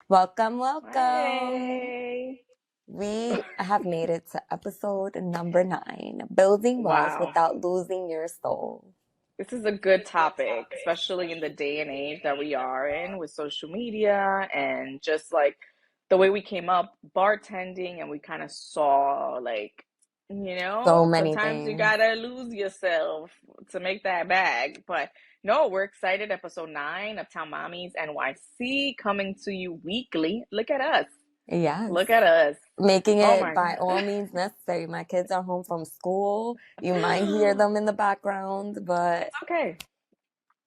Welcome, welcome. Hey. We have made it to episode number 9, Building Wealth Wow. Without Losing Your Soul. This is a good topic, especially in the day and age that we are in with social media and just like the way we came up bartending and we kind of saw So many sometimes you things. gotta lose yourself to make that bag. But no, we're excited. Episode 9 of Town Mommies NYC coming to you weekly. Look at us. Yes. Look at us. Making Oh it my by all God. means necessary. My kids are home from school. You might hear them in the background, but It's okay.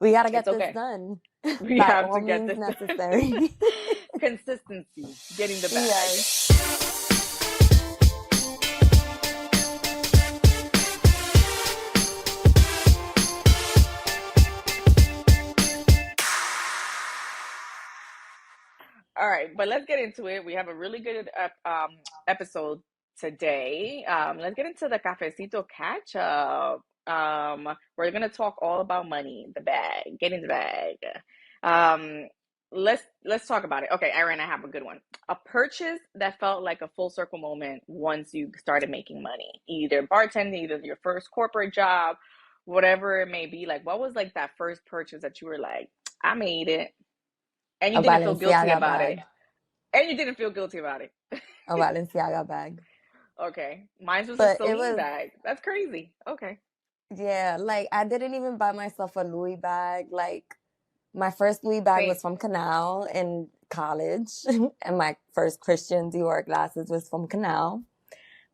we got to It's get this okay. done We by have all to get means this done. necessary. Consistency, getting the bag. Yes. All right, but let's get into it. We have a really good episode today. Let's get into the cafecito catch up. We're gonna talk all about money, the bag, getting the bag. Um, let's talk about it. Okay, Aaron, I have a good one. A purchase that felt like a full circle moment once you started making money, either bartending, either your first corporate job, whatever it may be. Like, what was like that first purchase that you were like, I made it, and you A didn't feel guilty Balenciaga about it? bag. And you didn't feel guilty about it. A Balenciaga bag. Okay. Mine was a But it Celine was bag. That's crazy. Okay. Yeah, like I didn't even buy myself a Louis bag. Like my first Louis bag Same. was from Canal in college, and my first Christian Dior glasses was from Canal.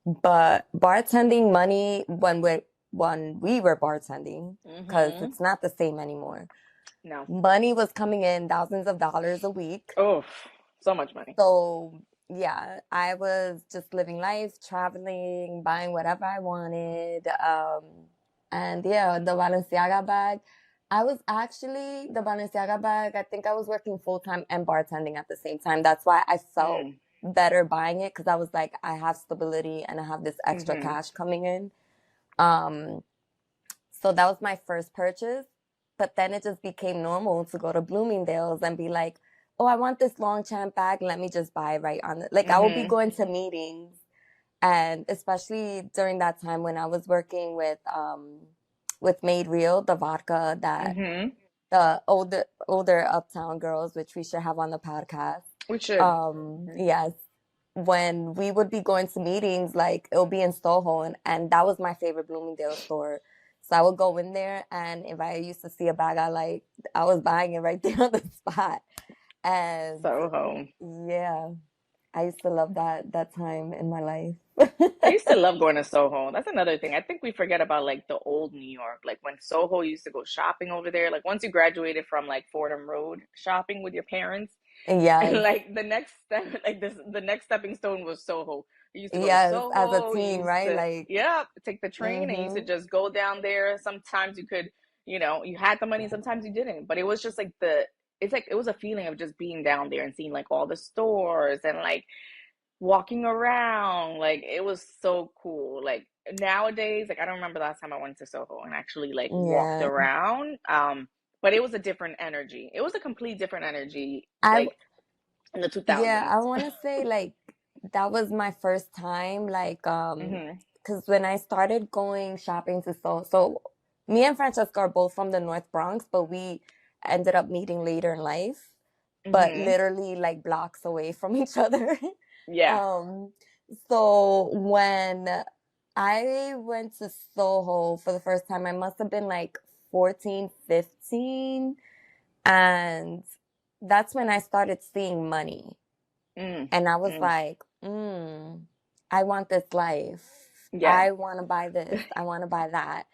But bartending money when we were bartending, because Mm-hmm. it's not the same anymore. No. Money was coming in thousands of dollars a week. Oh, so much money. So yeah, I was just living life, traveling, buying whatever I wanted. And yeah, the Balenciaga bag. I was actually the Balenciaga bag. I think I was working full time and bartending at the same time. That's why I felt Mm. better buying it because I was like, I have stability and I have this extra Mm-hmm. cash coming in. Um, so that was my first purchase. But then it just became normal to go to Bloomingdale's and be like, oh, I want this Longchamp bag. Let me just buy right on it. Like I will be Mm-hmm. going to meetings, and especially during that time when I was working with Made Real, the vodka that Mm-hmm. the older uptown girls, which we should have on the podcast. We should. Mm-hmm. Yes. When we would be going to meetings, like it'll be in Soho, and that was my favorite Bloomingdale store. So I would go in there, and if I used to see a bag I like, I was buying it right there on the spot. And Soho. yeah, I used to love that time in my life. I used to love going to Soho. That's another thing. I think we forget about like the old New York, like when Soho used to go shopping over there. Like once you graduated from like Fordham Road shopping with your parents, and Yes, like the next step, like the next stepping stone was Soho. You used to go to yes, as a Soho. You teen, used right? to, Like, yeah, take the train and you used to mm-hmm. just go down there. Sometimes you could, you had the money. Sometimes you didn't. But it was just like it's like it was a feeling of just being down there and seeing like all the stores and like walking around. Like it was so cool. Like nowadays, like I don't remember the last time I went to Soho and actually like walked Yeah, around. But it was a different energy. It was a complete different energy, I like in the yeah, 2000s. I want to say like that was my first time, like Hmm. because when I started going shopping to Soho, so me and Francesca are both from the North Bronx, but we ended up meeting later in life, but Hmm. literally like blocks away from each other. Yeah. Um, so when I went to Soho for the first time, I must have been like 14, 15, and that's when I started seeing money. Mm. And I was Mm. like, I want this life. Yeah. I want to buy this. I want to buy that.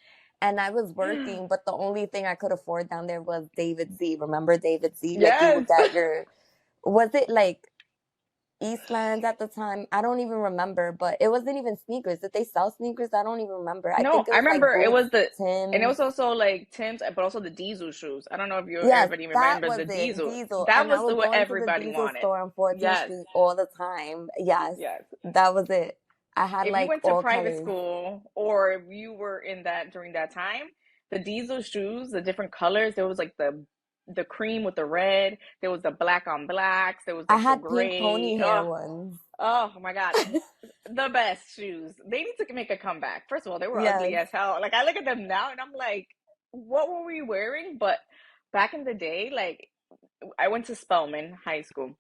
And I was working, but the only thing I could afford down there was David Z. Remember David Z? Like you would Yes. get was it like Eastlands at the time? I don't even remember, but it wasn't even sneakers. Did they sell sneakers? I don't even remember. I No, think it I was like remember it Boots, was and it Tim's. was also like Tim's, but also the Diesel shoes. I don't know if Yes, everybody that remembers was the it. Diesel. Diesel. That And I was would what go into the everybody Diesel wanted. store on 14th Yes. Street all the time. Yes, Yes. that was it. I had If you like went to all private colors. school or if you were in that during that time, the Diesel shoes, the different colors, there was like the the cream with the red. There was the black on blacks. There was I like the had pink gray. pony hair ones. Oh my God. The best shoes. They need to make a comeback. First of all, they were ugly Yes. as hell. Like I look at them now and I'm like, what were we wearing? But back in the day, like I went to Spelman High School,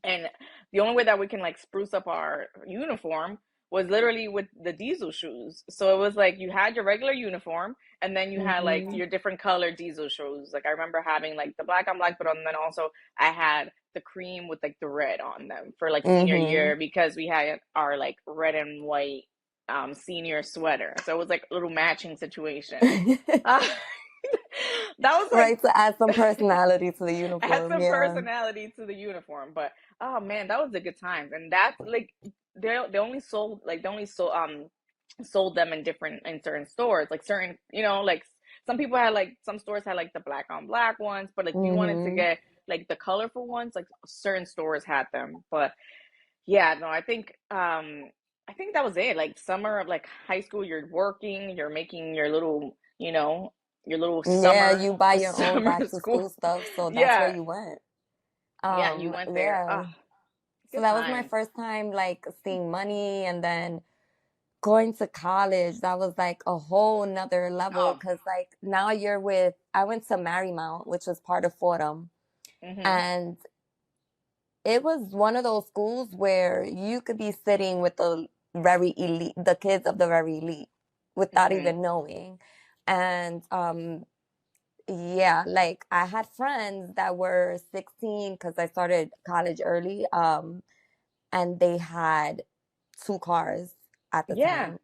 and the only way that we can like spruce up our uniform was literally with the diesel shoes. So it was like you had your regular uniform and then you had like Hmm. your different color diesel shoes. Like I remember having like the black on black, but then also I had the cream with like the red on them for like senior Hmm. year because we had our like red and white senior sweater. So it was like a little matching situation. Uh, that was like Right, to add some personality to the add uniform. some Yeah. personality to the uniform. But oh man, that was the good times. And that's like they only sold sold them in different in certain stores. Like certain, like some people had like some stores had like the black on black ones, but like if you wanted to Hmm. get like the colorful ones, like certain stores had them. But yeah, no, I think that was it. Like summer of like high school, you're working, you're making your little Yeah, summer you buy your own summer back to school. school stuff, so that's where Yeah, you went. yeah, you went there. Yeah. Ah, So good that was my times. first time like seeing money, and then going to college. That was like a whole nother level Oh, because like now I went to Marymount, which was part of Fordham, mm-hmm, and it was one of those schools where you could be sitting with the kids of the very elite without mm-hmm. even knowing. And yeah, like I had friends that were 16 because I started college early, and they had two cars at the Yeah. time,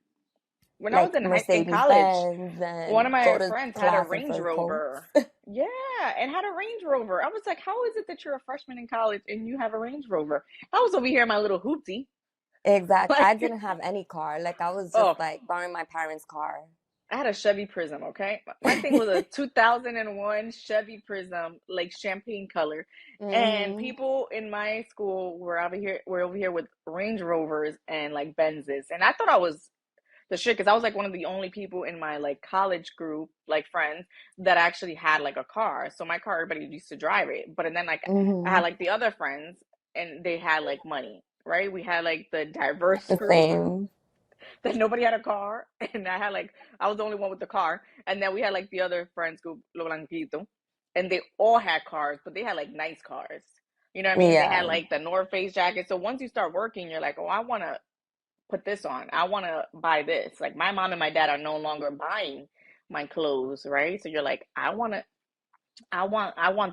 When I was like in Mercedes college, Benz, one and of go my to friends had a class in Range fur coats. Rover. Yeah, and had a Range Rover. I was like, how is it that you're a freshman in college and you have a Range Rover? I was over here in my little hoopty. Exact. I Like, didn't have any car. Like I was just oh, like borrowing my parents' car. I had a Chevy Prism, okay? My thing was a 2001 Chevy Prism, like champagne color. And Hmm. people in my school were over here with Range Rovers and like Benzes. And I thought I was the shit because I was like one of the only people in my like college group, like friends, that actually had like a car. So my car, everybody used to drive it. But and then like I had Hmm. like the other friends and they had like money, right? We had like the diverse group Same. that nobody had a car, and I was the only one with the car, and then we had like the other friends group, Lo Blanquito, and they all had cars, but they had like nice cars. You know what I mean? They had Yeah. like the North Face jacket. So once you start working, you're like, oh, I want to put this on. I want to buy this. Like my mom and my dad are no longer buying my clothes, right? So you're like, I want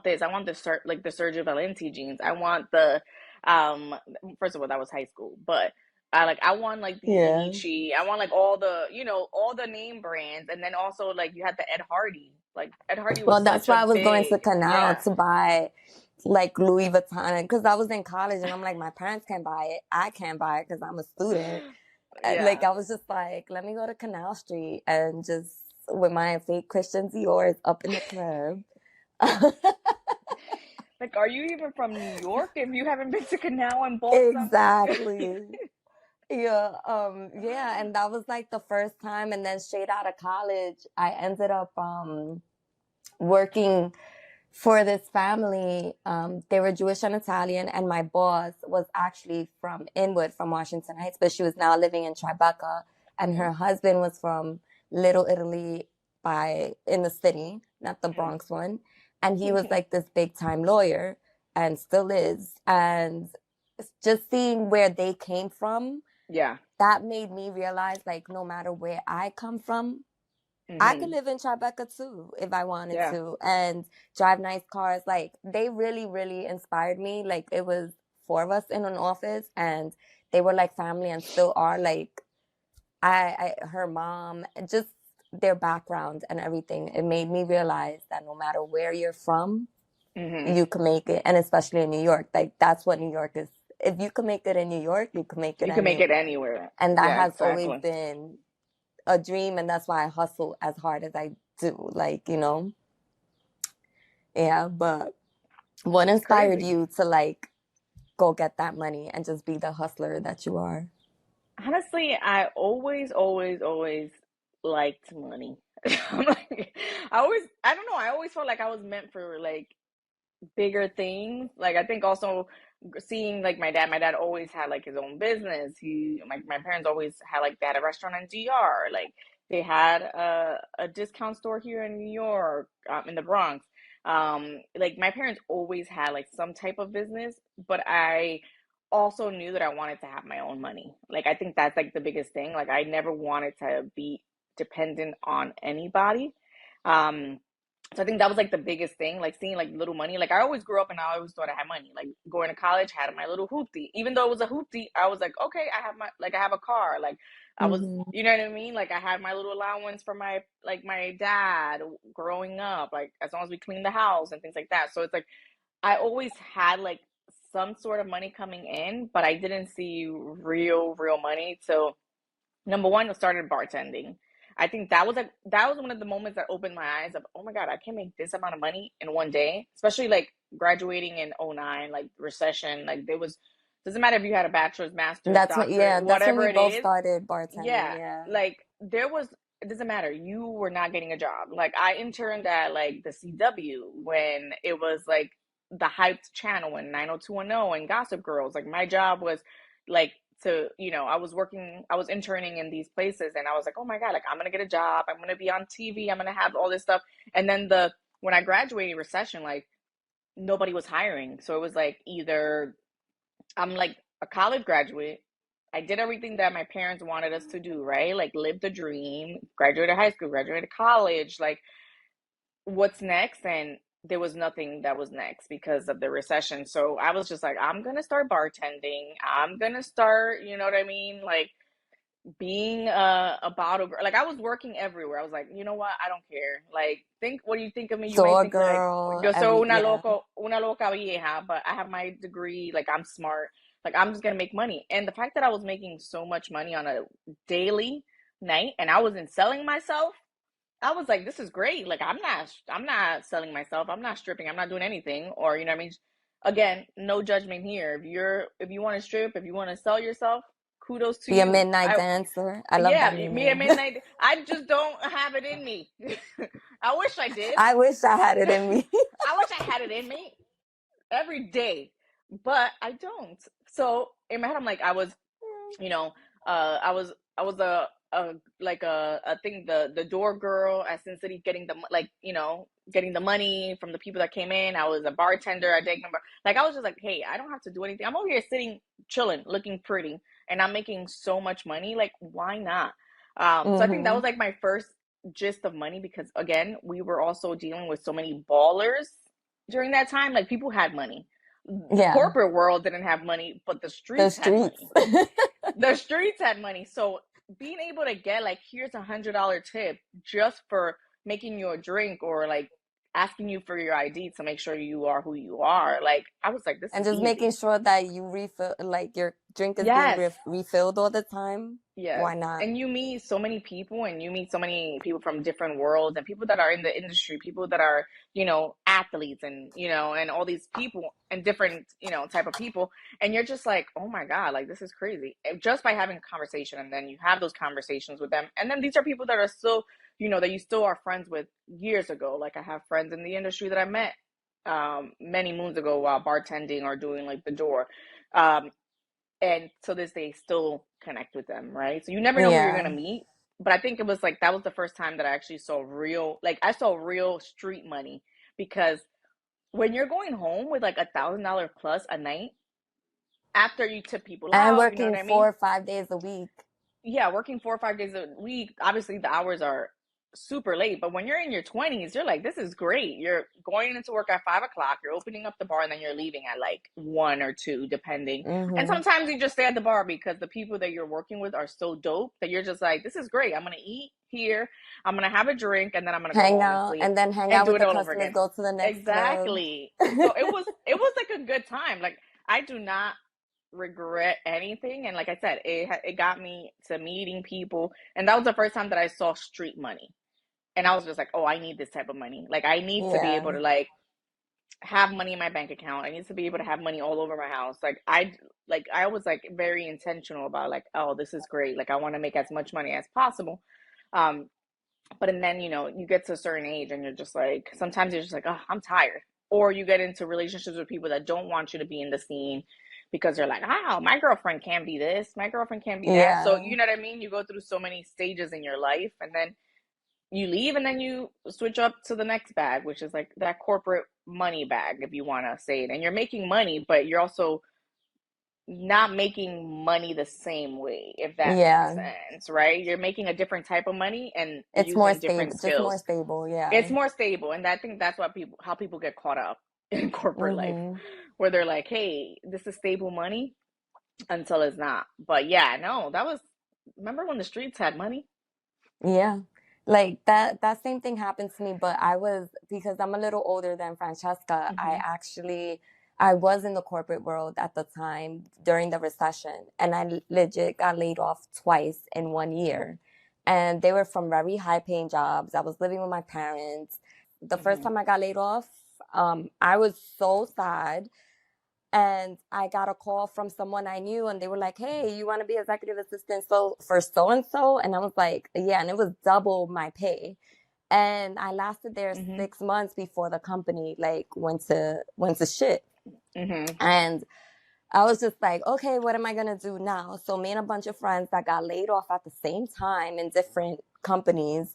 this. I want like the Sergio Valenti jeans. I want the um first of all that was high school, but I want like the Yeah. Janichi. I want like all the all the name brands, and then also like you had the Ed Hardy. Like Ed Hardy was Well, that's such a why I was going to big Canal yeah to buy like Louis Vuitton because I was in college and I'm like, my parents can't buy it. I can't buy it because I'm a student. Like yeah. I was just like, let me go to Canal Street and just with my fake Christian Dior up in the club. Like, are you even from New York if you haven't been to Canal and bought something? Exactly. Yeah, yeah, and that was like the first time, and then straight out of college, I ended up working for this family. They were Jewish and Italian, and my boss was actually from Inwood, from Washington Heights, but she was now living in Tribeca, and her husband was from Little Italy in the city, not the Bronx one, and he was like this big time lawyer and still is, and just seeing where they came from, Yeah. that made me realize like no matter where I come from, I could Hmm. live in Tribeca too if I wanted Yeah. to and drive nice cars. Like they really, really inspired me. Like it was four of us in an office and they were like family and still are. Like her mom, just their background and everything. It made me realize that no matter where you're from, Hmm. you can make it. And especially in New York, like that's what New York is. If you can make it in New York, you can make it You can make it anywhere. anywhere. And that Yeah, has always exactly. been a dream, and that's why I hustle as hard as I do. Like, yeah, but what It's inspired crazy. you to like go get that money and just be the hustler that you are? Honestly, I always, always, always liked money. I'm like, I don't know, I always felt like I was meant for like bigger things. Like I think also seeing like my dad always had like his own business. My parents always had like they had a restaurant in DR. Like they had a discount store here in New York, in the Bronx. Like my parents always had like some type of business, but I also knew that I wanted to have my own money. Like I think that's like the biggest thing. Like I never wanted to be dependent on anybody. Um, so I think that was like the biggest thing, like seeing like little money. Like I always grew up and I always thought I had money. Like going to college, had my little hoopty. Even though it was a hoopty, I was like, okay, I have my like I have a car. Like I was, Hmm. you know what I mean? Like I had my little allowance for my like my dad growing up. Like as long as we cleaned the house and things like that. So it's like I always had like some sort of money coming in, but I didn't see real money. So number one, I started bartending. I think that was one of the moments that opened my eyes of, oh my God, I can make this amount of money in one day. Especially like graduating in '09, like recession, like there was doesn't matter if you had a bachelor's, master's, That's when, doctorate, yeah, that's when whatever we it both is. started bartending. Yeah, Yeah. like there was it doesn't matter. You were not getting a job. Like I interned at like the CW when it was like the hyped channel and 90210 and Gossip Girls. Like my job was like to, I was interning in these places and I was like, oh my God, like I'm gonna get a job. I'm gonna be on TV. I'm gonna have all this stuff. And then when I graduated recession, like nobody was hiring. So it was like either I'm like a college graduate. I did everything that my parents wanted us to do, right? Like live the dream, graduated high school, graduated college, like what's next? And there was nothing that was next because of the recession. So I was just like, I'm gonna start bartending. I'm gonna start, you know what I mean? Like being a bottle girl. Like I was working everywhere. I was like, you know what? I don't care. Like think what do you think of me? You might Store think like girl, yo soy yeah. una loca vieja, but I have my degree, like I'm smart. Like I'm just gonna make money. And the fact that I was making so much money on a daily night and I wasn't selling myself, I was like, this is great. Like I'm not selling myself. I'm not stripping. I'm not doing anything. Or you know what I mean? Again, no judgment here. If you want to strip, if you want to sell yourself, kudos to Be a you. midnight I dancer. I love Yeah, that new me at name. midnight. I just don't have it in me. I wish I did. I wish I had it in me. I wish I had it in me every day, but I don't. So in my head, I'm like, you know, I was a like a thing the door girl at Sin City getting the like getting the money from the people that came in. I was a bartender at Degman Bar. Like I was just like, hey, I don't have to do anything. I'm over here sitting, chilling, looking pretty, and I'm making so much money. Like why not? So I think that Hmm. was like my first gist of money because again, we were also dealing with so many ballers during that time. Like people had money. The Yeah. corporate world didn't have money, but the The streets had streets. money. The streets had money. So being able to get like, here's $100 tip just for making you a drink or like asking you for your ID to make sure you are who you are. Like I was like, this And is just making easy. sure that you refill, like your drink is being Yes. refilled all the time. Yes. Why not? And you meet so many people and you meet so many people from different worlds and people that are in the industry, people that are, athletes and, and all these people and different, type of people. And you're just like, oh my God, like this is crazy. Just by having a conversation and then you have those conversations with them. And then these are people that are still, that you still are friends with years ago. Like I have friends in the industry that I met many moons ago while bartending or doing like the door. Um, and to this day still connect with them, right? So you never know who you're gonna Yeah. meet. But I think it was like that was the first time that I actually saw real, like I saw real street money because when you're going home with like $1,000 plus a night after you tip people And out, you know what working I four mean? or 5 days a week. Yeah, working 4 or 5 days a week, obviously the hours are super late. But when you're in your 20s, you're like, this is great. You're going into work at 5 o'clock, you're opening up the bar, and then you're leaving at like 1 or 2, depending. And Hmm. sometimes you just stay at the bar because the people that you're working with are so dope that you're just like, this is great. I'm gonna eat here, I'm gonna have a drink, and then I'm gonna go Hang home and out sleep and then hang and out do with it the all over customers, again. go to the next club. Exactly. So it was like a good time. Like I do not regret anything. And like I said, it got me to meeting people, and that was the first time that I saw street money. And I was just like, oh, I need this type of money. Like I need to be able Yeah. to like have money in my bank account. I need to be able to have money all over my house. Like I was like very intentional about like, oh, this is great. Like I want to make as much money as possible. Um, But and then, you get to a certain age and you're just like, sometimes you're just like, oh, I'm tired. Or you get into relationships with people that don't want you to be in the scene because they're like, oh, my girlfriend can't be this, my girlfriend can't be that. So, Yeah. you know what I mean? You go through so many stages in your life and then you leave and then you switch up to the next bag, which is like that corporate money bag, if you want to say it. And you're making money, but you're also not making money the same way, if that makes Yeah. sense, right? You're making a different type of money and It's more using different stable, just more skills. stable. Yeah. It's more stable, and I think that's what how people get caught up in corporate life, Hmm. where they're like, "Hey, this is stable money," until it's not. But yeah, no, that was. Remember when the streets had money? Yeah. Like that same thing happened to me, but I was, because I'm a little older than Francesca, Hmm. I was in the corporate world at the time during the recession, and I legit got laid off twice in 1 year. And they were from very high paying jobs. I was living with my parents. The first Hmm. time I got laid off, I was so sad. And I got a call from someone I knew, and they were like, "Hey, you want to be executive assistant so for so and so?" And I was like, "Yeah," and it was double my pay. And I lasted there Hmm. 6 months before the company like went to shit. Hmm. And I was just like, okay, what am I gonna do now? So me and a bunch of friends that got laid off at the same time in different companies,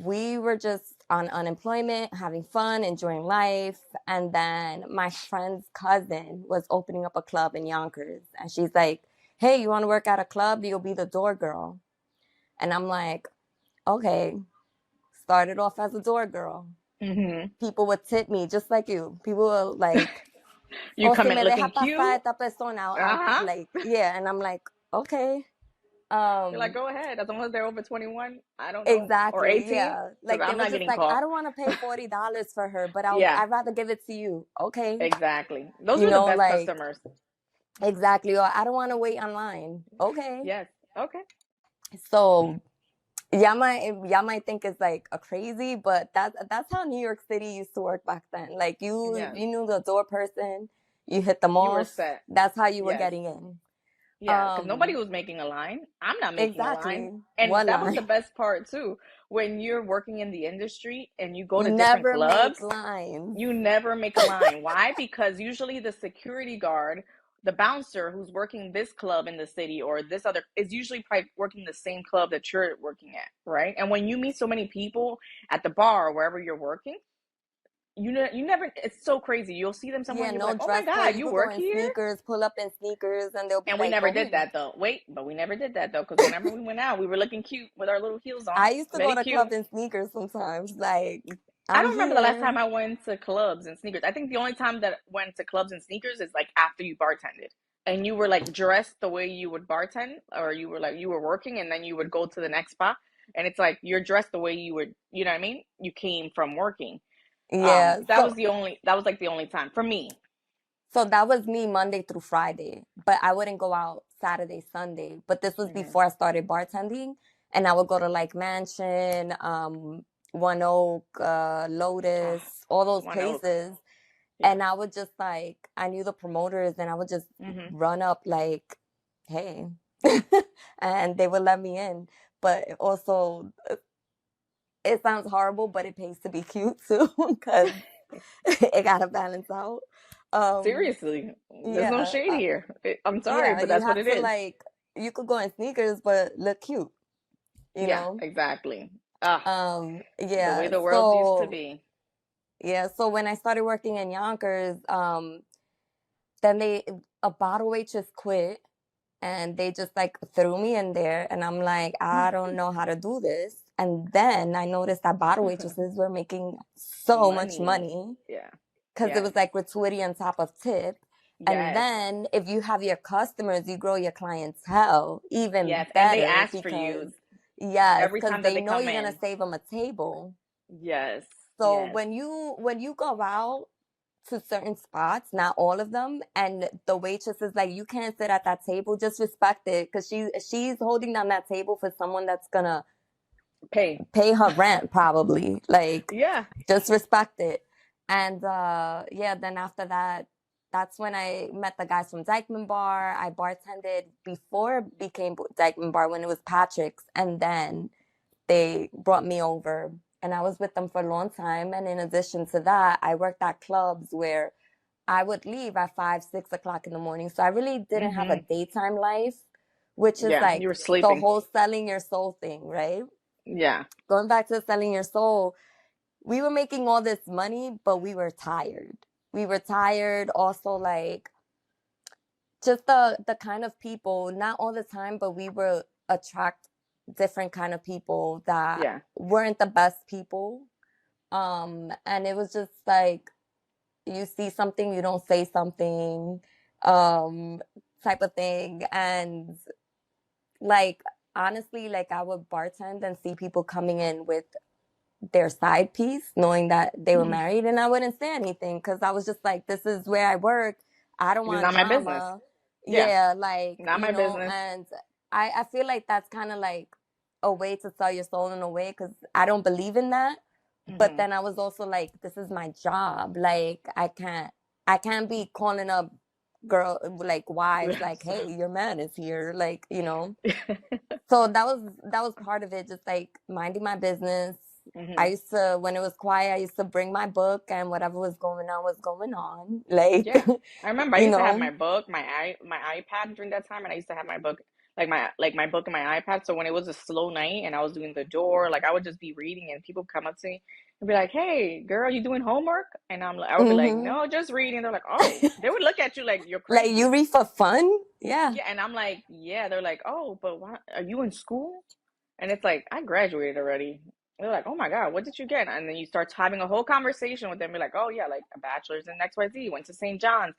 we were just on unemployment, having fun, enjoying life. And then my friend's cousin was opening up a club in Yonkers. And she's like, "Hey, you want to work at a club? You'll be the door girl." And I'm like, okay. Started off as a door girl. Hmm. People would tip me just like you. People were like, You "Oh, come si in me looking deja pasar cute. esta persona, Uh-huh. like, yeah." And I'm like, okay. You're like, Um, go ahead. As long as they're over 21, I don't know. Or Exactly. 18, Yeah. because Like they I'm were not just getting like, "I caught. don't want to pay $40 for her, but Yeah, I'd rather give it to you." Okay. exactly. Those are the best Like customers. exactly. Or "I don't want to wait online." Okay. Yes. Okay. So y'all might think it's like a crazy, but that's how New York City used to work back then. Like Yes. you knew the door person, you hit them You were off. set. That's how you were Yes. getting in. Yeah, because nobody Um, was making a line. I'm not making a line. exactly. And What that was the line? best part too. When you're working in the industry and you go You to different never make clubs, lines. you never make a line. Why? Because usually the security guard, the bouncer who's working this club in the city or this other is usually probably working the same club that you're working at, right? And when you meet so many people at the bar or wherever you're working, you never, it's so crazy. You'll see them somewhere Yeah, and you'll be no like, "Oh my dress code. God, You you could go work in here?" sneakers, pull up in sneakers, and they'll be And we like, never did "Oh." that though. Wait, but we never did that though, because whenever we went out, we were looking cute with our little heels on. I used to go Very to cute. club in sneakers sometimes. Like, I I'm don't remember the last here. time I went to clubs and sneakers. I think the only time that I went to clubs and sneakers is like after you bartended. And you were like dressed the way you would bartend, or you were like you were working and then you would go to the next spot. And it's like you're dressed the way you would, you know what I mean? You came from working. Yeah. That was like the only time for me. So that was me Monday through Friday, but I wouldn't go out Saturday, Sunday. But this was Hmm. before I started bartending, and I would go to like Mansion, One Oak, Ah, Lotus, all those One Oak. places. Yeah. And I would just like, I knew the promoters, and I would just Hmm. run up like, "Hey," and they would let me in. But also, it sounds horrible, but it pays to be cute too, because it gotta balance out. Um, Seriously, there's no yeah, shade here. I'm sorry, yeah, but you that's what have it to is. like, you could go in sneakers, but look cute, you Yeah, know? exactly. Ah, the way Yeah, the world used to so, be. yeah, so when I started working in Yonkers, then a bottle waitress quit, and they just like threw me in there, and I'm like, "I don't know how to do this." And then I noticed that bottle waitresses were making so much Money. money Yeah. because it Yes. was like gratuity on top of tip. And Yes. then if you have your customers, you grow your clientele even Yes. And they better ask for because, you yes, every because time that they they know come you're gonna in. save them a table. Yes. So Yes. when you go out to certain spots, not all of them, and the waitress is like, "You can't sit at that table," just respect it, because she's holding down that table for someone that's gonna Pay. pay her rent probably. Like, Yeah. just respect it. And yeah, then after that, that's when I met the guys from Dykeman Bar. I bartended before it became Dykeman Bar when it was Patrick's, and then they brought me over, and I was with them for a long time. And in addition to that, I worked at clubs where I would leave at 5, 6 o'clock in the morning. So I really didn't have a Mm-hmm. daytime life, which is Yeah, like you were the sleeping. whole selling your soul thing, right? Yeah. Going back to selling your soul, we were making all this money, but we were tired. We were tired also, like just the kind of people, not all the time, but we were attract different kind of people that Yeah. weren't the best people. And it was just like you see something, you don't say something, um, type of thing. And like honestly, like I would bartend and see people coming in with their side piece, knowing that they were Mhm. married, and I wouldn't say anything because I was just like, this is where I work. I don't It's want not my business. drama. Yeah. Yeah, like, Not my business. and I feel like that's kind of like a way to sell your soul in a way because I don't believe in that. But Hmm. then I was also like, this is my job. Like, I can't be calling up girl like wives like, hey, your man is here. Like, so that was part of it, just like minding my business. I Hmm. used to, when it was quiet, I used to bring my book, and whatever was going on. Like, Yeah. I remember I you used to have my know. book, my iPad during that time, and I used to have my book, like my book and my iPad. So when it was a slow night and I was doing the door, like I would just be reading, and people come up to me and be like, "Hey, girl, you doing homework?" And I would be like, Hmm. "No, just reading." They're like, "Oh," they would look at you like you're Like, you crazy. read for fun? Yeah. Yeah, and I'm like, "Yeah." They're like, "Oh, but why are you in school?" And it's like, I graduated already. They're like, oh my God, what did you get? And then you start having a whole conversation with them. You're like, oh yeah, like a bachelor's in XYZ, went to St. John's.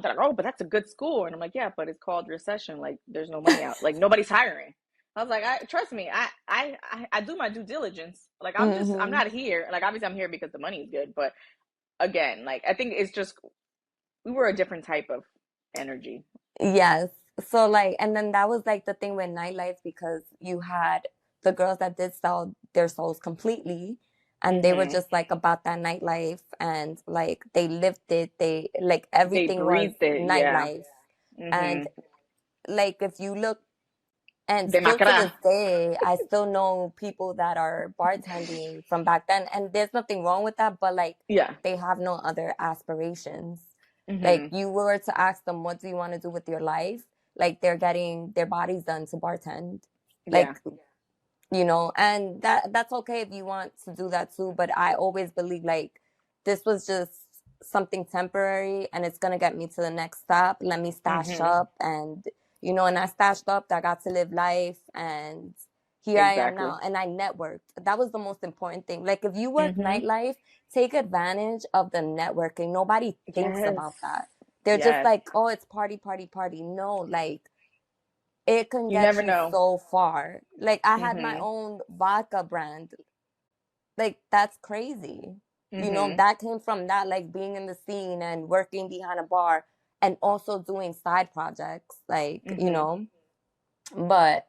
They're like, oh, but that's a good school. And I'm like, yeah, but it's called recession. Like, there's no money out. Like, nobody's hiring. I was like, trust me, I do my due diligence. Like, I'm Hmm. not here. Like, obviously, I'm here because the money is good. But again, like, I think it's just we were a different type of energy. Yes. So like, and then that was like the thing with nightlife, because you had the girls that did sell their souls completely, and they were Hmm. just like about that nightlife, and like they lived it. They like They everything was breathed it. Yeah. nightlife. Hmm. And like if you look, and still to this Demacra. day, I still know people that are bartending from back then, and there's nothing wrong with that, but like Yeah. they have no other aspirations. Like, Hmm. you were to ask them, what do you want to do with your life? Like, they're getting their bodies done to bartend. Yeah. Like, and that's okay if you want to do that too, but I always believe like this was just something temporary, and it's gonna get me to the next stop. Let me stash Hmm. up, and and I stashed up, I got to live life, and here I am Exactly. now, and I networked. That was the most important thing. Like, if you work Hmm. nightlife, take advantage of the networking. Nobody thinks Yes. about that. They're just Yes. like, oh, it's party, party, party. No, like, it can You get never you know. so far. Like, I had my Hmm. own vodka brand. Like, that's crazy. Hmm. That came from that, like being in the scene and working behind a bar, and also doing side projects, Hmm. but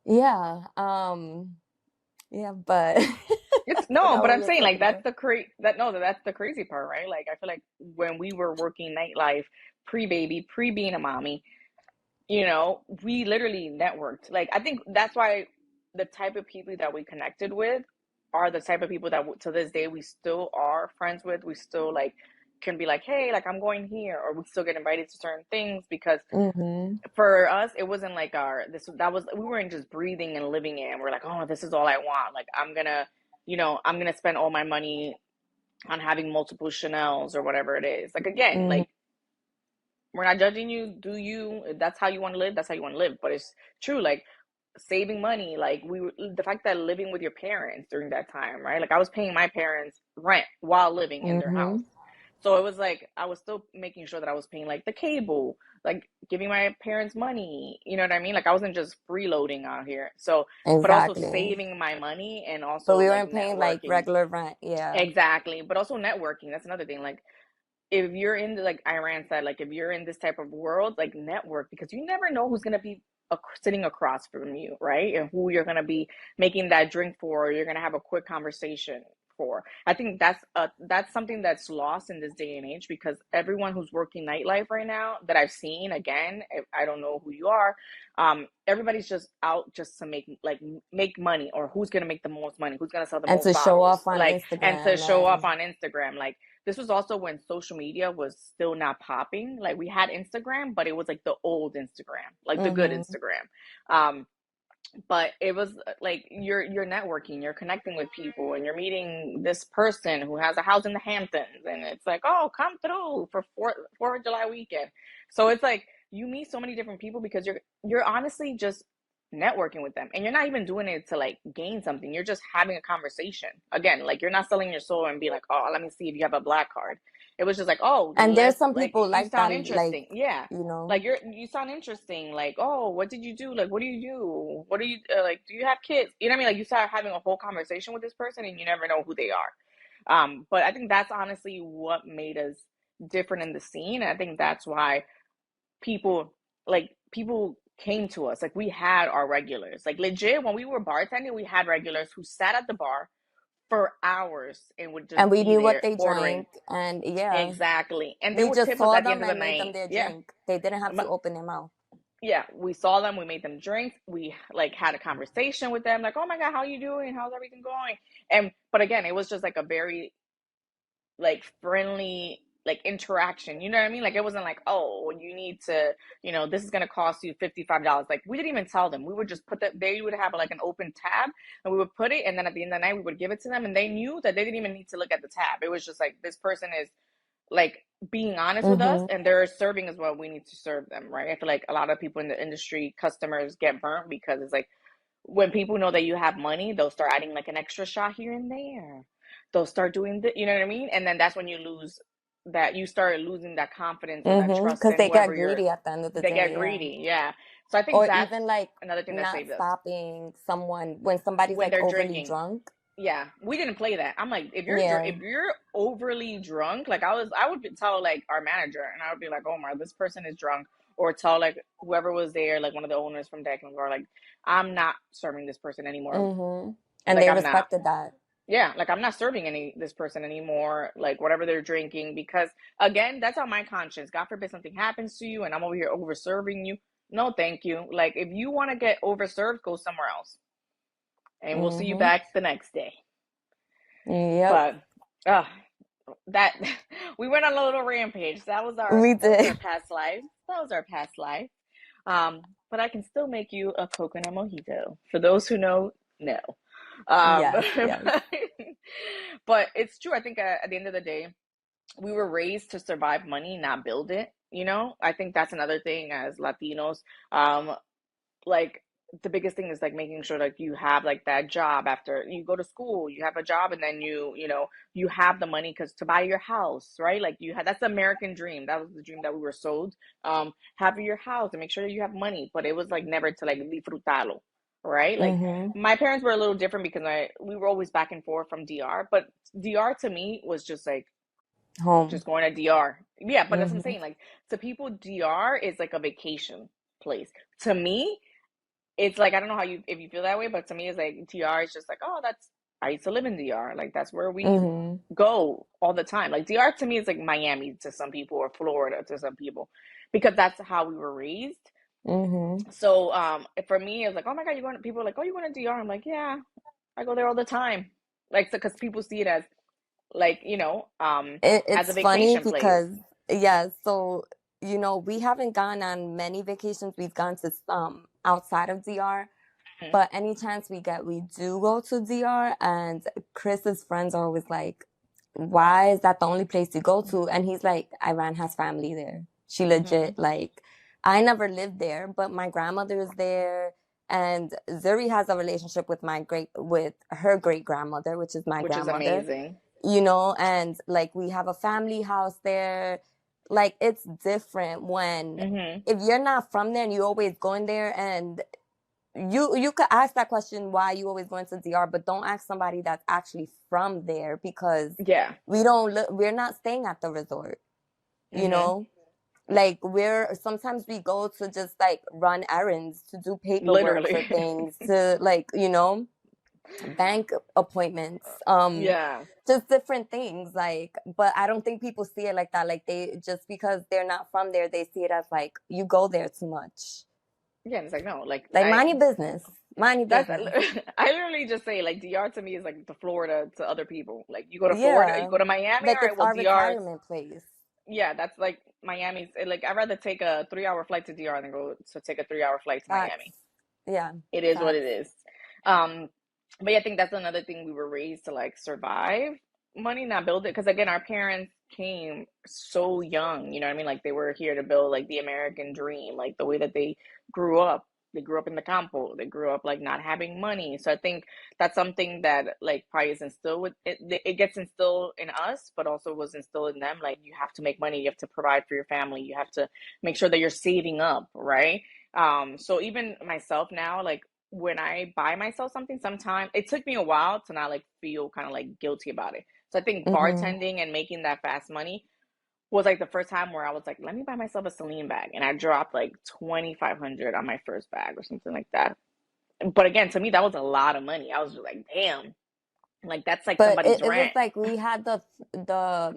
yeah, yeah, but It's I no, forgot but what I'm we were saying like talking that's about. the that's the crazy part, right? Like I feel like when we were working nightlife, pre-baby, pre being a mommy, we literally networked. Like I think that's why the type of people that we connected with are the type of people that to this day we still are friends with. We still like can be like, hey, like I'm going here, or we still get invited to certain things because Mm-hmm. for us it wasn't like our this that was we weren't just breathing and living it. And we're like, oh, this is all I want. Like I'm gonna spend all my money on having multiple Chanels or whatever it is. Like again, Mm-hmm. like we're not judging you. Do you? If that's how you want to live. That's how you want to live. But it's true. Like saving money. Like the fact that living with your parents during that time, right? Like I was paying my parents rent while living in their Mm-hmm. house. So it was like I was still making sure that I was paying like the cable, like giving my parents money. You know what I mean? Like I wasn't just freeloading out here. So, but also Exactly. saving my money and But also we like weren't paying like networking. regular rent. Yeah. Exactly. But also networking. That's another thing. Like if you're in the, like Iran said, like if you're in this type of world, like network because you never know who's gonna be sitting across from you, right? And who you're gonna be making that drink for, or you're gonna have a quick conversation for. I think that's something that's lost in this day and age, because everyone who's working nightlife right now that I've seen, again, I don't know who you are, everybody's just out just to make money, or who's gonna make the most money, who's gonna sell the And most to show bottles, off on like, and to Instagram show off and on Instagram. Like, this was also when social media was still not popping. Like, we had Instagram, but it was like the old Instagram, like the good mm-hmm. Instagram. Um, but it was like you're networking, you're connecting with people, and you're meeting this person who has a house in the Hamptons, and it's like, oh, come through for Fourth of July weekend. So it's like you meet so many different people because you're honestly just networking with them, and you're not even doing it to like gain something. You're just having a conversation. Again, like, you're not selling your soul and be like, oh, let me see if you have a black card. It was just like, oh, And there's let's, some like, people you like sound that, like, interesting. Yeah, you know. like, you sound interesting. Like, oh, what did you do? Like, what do you do? What do you like? Do you have kids? You know what I mean? Like, you start having a whole conversation with this person, and you never know who they are. But I think that's honestly what made us different in the scene. And I think that's why people people came to us. Like, we had our regulars. Like, legit, when we were bartending, we had regulars who sat at the bar for hours and would And just we be knew what there they ordering. drank, and yeah, Exactly. And they we would just tip us saw at the them end of the and made them night. their Yeah. drink. They didn't have to open their mouth. Yeah, we saw them, we made them drinks, we like had a conversation with them, like, oh my God, how you doing, how's everything going? And but again, it was just like a very like friendly like interaction, you know what I mean? Like, it wasn't like, oh, you need to, this is going to cost you $55. Like, we didn't even tell them. We would just put that, they would have like an open tab, and we would put it, and then at the end of the night we would give it to them, and they knew that they didn't even need to look at the tab. It was just like, this person is like being honest with us, Mm-hmm. and they're serving as well. We need to serve them, right? I feel like a lot of people in the industry, customers, get burnt because it's like, when people know that you have money, they'll start adding like an extra shot here and there. They'll start doing the, you know what I mean? And then that's when you start losing that confidence or that Mm-hmm. trust Because in they whoever get you're. greedy at the end of the They get day, yeah. greedy, yeah. So I think Or that's even like another thing that not saved us stopping someone when somebody's when like they're overly drinking. drunk. Yeah, we didn't play that. I'm like, Yeah. if you're overly drunk, like, I would tell like our manager, and I would be like, Omar, this person is drunk, or tell like whoever was there, like one of the owners from Declan, or like, I'm not serving this person anymore. Mm-hmm. And Like, they I'm not. respected that. Yeah, like, I'm not serving this person anymore, like whatever they're drinking, because again, that's on my conscience. God forbid something happens to you and I'm over here over serving you. No, thank you. Like, if you want to get overserved, go somewhere else, and we'll see you Mm-hmm. back the next day. Yep. But uh that we went on a little rampage. We That was our did. past life. That was our past life. But I can still make you a coconut mojito. For those who know. Um, Yes, yes. but it's true. I think at the end of the day, we were raised to survive money, not build it. I think that's another thing as Latinos. Like, the biggest thing is like making sure like you have like that job after you go to school, you have a job, and then you have the money because to buy your house, right? Like, you had that's the American dream. That was the dream that we were sold. Having your house and make sure that you have money, but it was like never to like disfrutarlo, right? Like, Mm-hmm. my parents were a little different because we were always back and forth from DR, but DR to me was just like Home. just going to DR. Yeah, but that's what I'm Mm-hmm. saying. Like, to people, DR is like a vacation place. To me, it's like, I don't know if you feel that way, but to me, it's like DR is just like, oh, I used to live in DR. Like, that's where we Mm-hmm. go all the time. Like, DR to me is like Miami to some people, or Florida to some people, because that's how we were raised. Mm-hmm. So, for me, it's like, oh my God, people are like, oh, you going to DR? I'm like, yeah, I go there all the time. Like, because people see it as like, as a It's funny vacation place. because, yeah, so, we haven't gone on many vacations. We've gone to some outside of DR, Mhm. but any chance we get, we do go to DR. And Chris's friends are always like, why is that the only place you go to? And he's like, Iran has family there. She Mhm. legit, like, I never lived there, but my grandmother is there. And Zuri has a relationship with her great grandmother, which is my Which is grandmother, amazing. and like we have a family house there. Like, it's different when, Mhm. if you're not from there and you always going there, and you could ask that question, why you always going to DR, but don't ask somebody that's actually from there, because Yeah. we're not staying at the resort, you Mhm. know like, sometimes we go to just like run errands, to do paperwork for Literally. things, to like, bank appointments, Yeah. just different things. Like, but I don't think people see it like that. Like, they just because they're not from there, they see it as like you go there too much. Yeah, and it's like no, like Like, mind your business. Mind your that's business. I literally just say like DR to me is like the Florida to other people. Like you go to Florida, you Yeah, go to Miami, like all right, it's well our DR, retirement place. yeah, that's like Miami's like I'd rather take a 3 hour flight to DR than go to take a 3 hour flight to Facts. Miami. Yeah, It is what it facts. is. Um, but yeah, I think that's another thing we were raised to like survive money, not build it. Because again, our parents came so young, you know what I mean? Like they were here to build like the American dream, like the way that they grew up. They grew up in the campo. They grew up like not having money. So I think that's something that like probably is instilled with it. It gets instilled in us, but also was instilled in them. Like you have to make money. You have to provide for your family. You have to make sure that you're saving up, right? So even myself now, like when I buy myself something, sometimes it took me a while to not like feel kind of like guilty about it. So I think Mm-hmm. bartending and making that fast money was like the first time where I was like, let me buy myself a Celine bag, and I dropped like 2,500 on my first bag or something like that. But again, to me, that was a lot of money. I was just like, damn, like that's like But somebody's it was rent. like we had the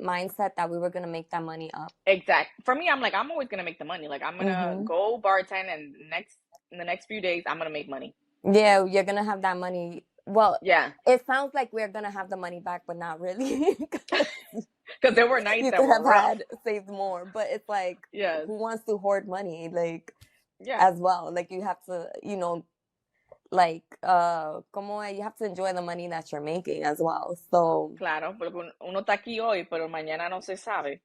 mindset that we were gonna make that money up. Exact. For me, I'm like, I'm always gonna make the money. Like I'm gonna Mm-hmm. go bartend, and next in the next few days, I'm gonna make money. Yeah, you're gonna have that money. Well, Yeah, it sounds like we're gonna have the money back, but not really. 'Cause because there were nights you that could were have rough. had saved more, but it's like, Yes. who wants to hoard money? Like, Yeah. as well. Like, you have to, like, como you have to enjoy the money that you're making as well. So, Claro, porque uno está aquí hoy, pero mañana no se sabe.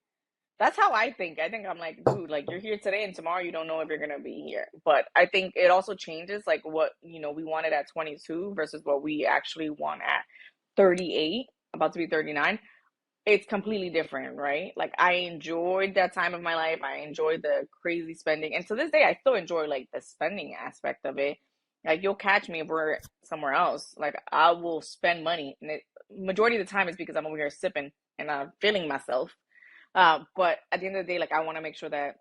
That's how I think. I think I'm like, dude, like you're here today and tomorrow you don't know if you're gonna be here. But I think it also changes like what, we wanted at 22 versus what we actually want at 38, about to be 39. It's completely different, right? Like I enjoyed that time of my life. I enjoyed the crazy spending. And to this day I still enjoy like the spending aspect of it. Like you'll catch me if we're somewhere else. Like I will spend money. And majority of the time is because I'm over here sipping and feeling myself. But at the end of the day, like I want to make sure that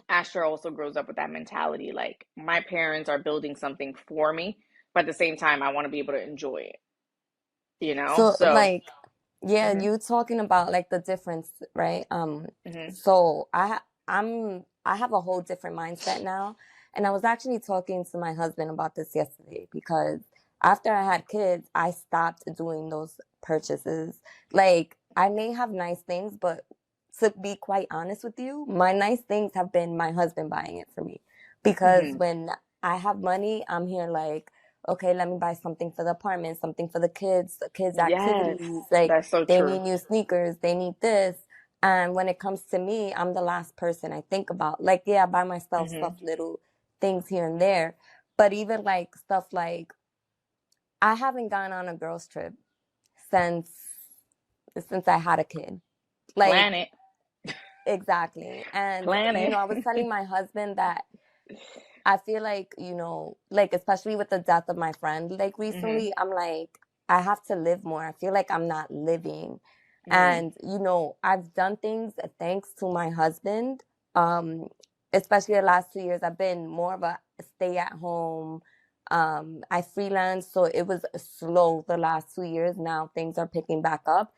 Asher also grows up with that mentality. Like my parents are building something for me, but at the same time, I want to be able to enjoy it. You know? so So, like, yeah, mhm, you talking about like the difference, right? mhm, So I have a whole different mindset now, and I was actually talking to my husband about this yesterday because after I had kids, I stopped doing those purchases. Like, I may have nice things, but to be quite honest with you, my nice things have been my husband buying it for me because mhm. when I have money, I'm here like, okay, let me buy something for the apartment, something for the kids' Yes, activities. Like, that's so they true. need new sneakers, they need this. And when it comes to me, I'm the last person I think about. Like, yeah, I buy myself Mhm, stuff, little things here and there. But even like stuff like, I haven't gone on a girls' trip since I had a kid. Like, planet, exactly. And planet. I was telling my husband that I feel like, like, especially with the death of my friend, like, Mhm, recently, I'm like, I have to live more. I feel like I'm not living. mhm, And, I've done things thanks to my husband. Um, Especially the last 2 years, I've been more of a stay at home. I freelance, so it was slow the last 2 years. Now things are picking back up.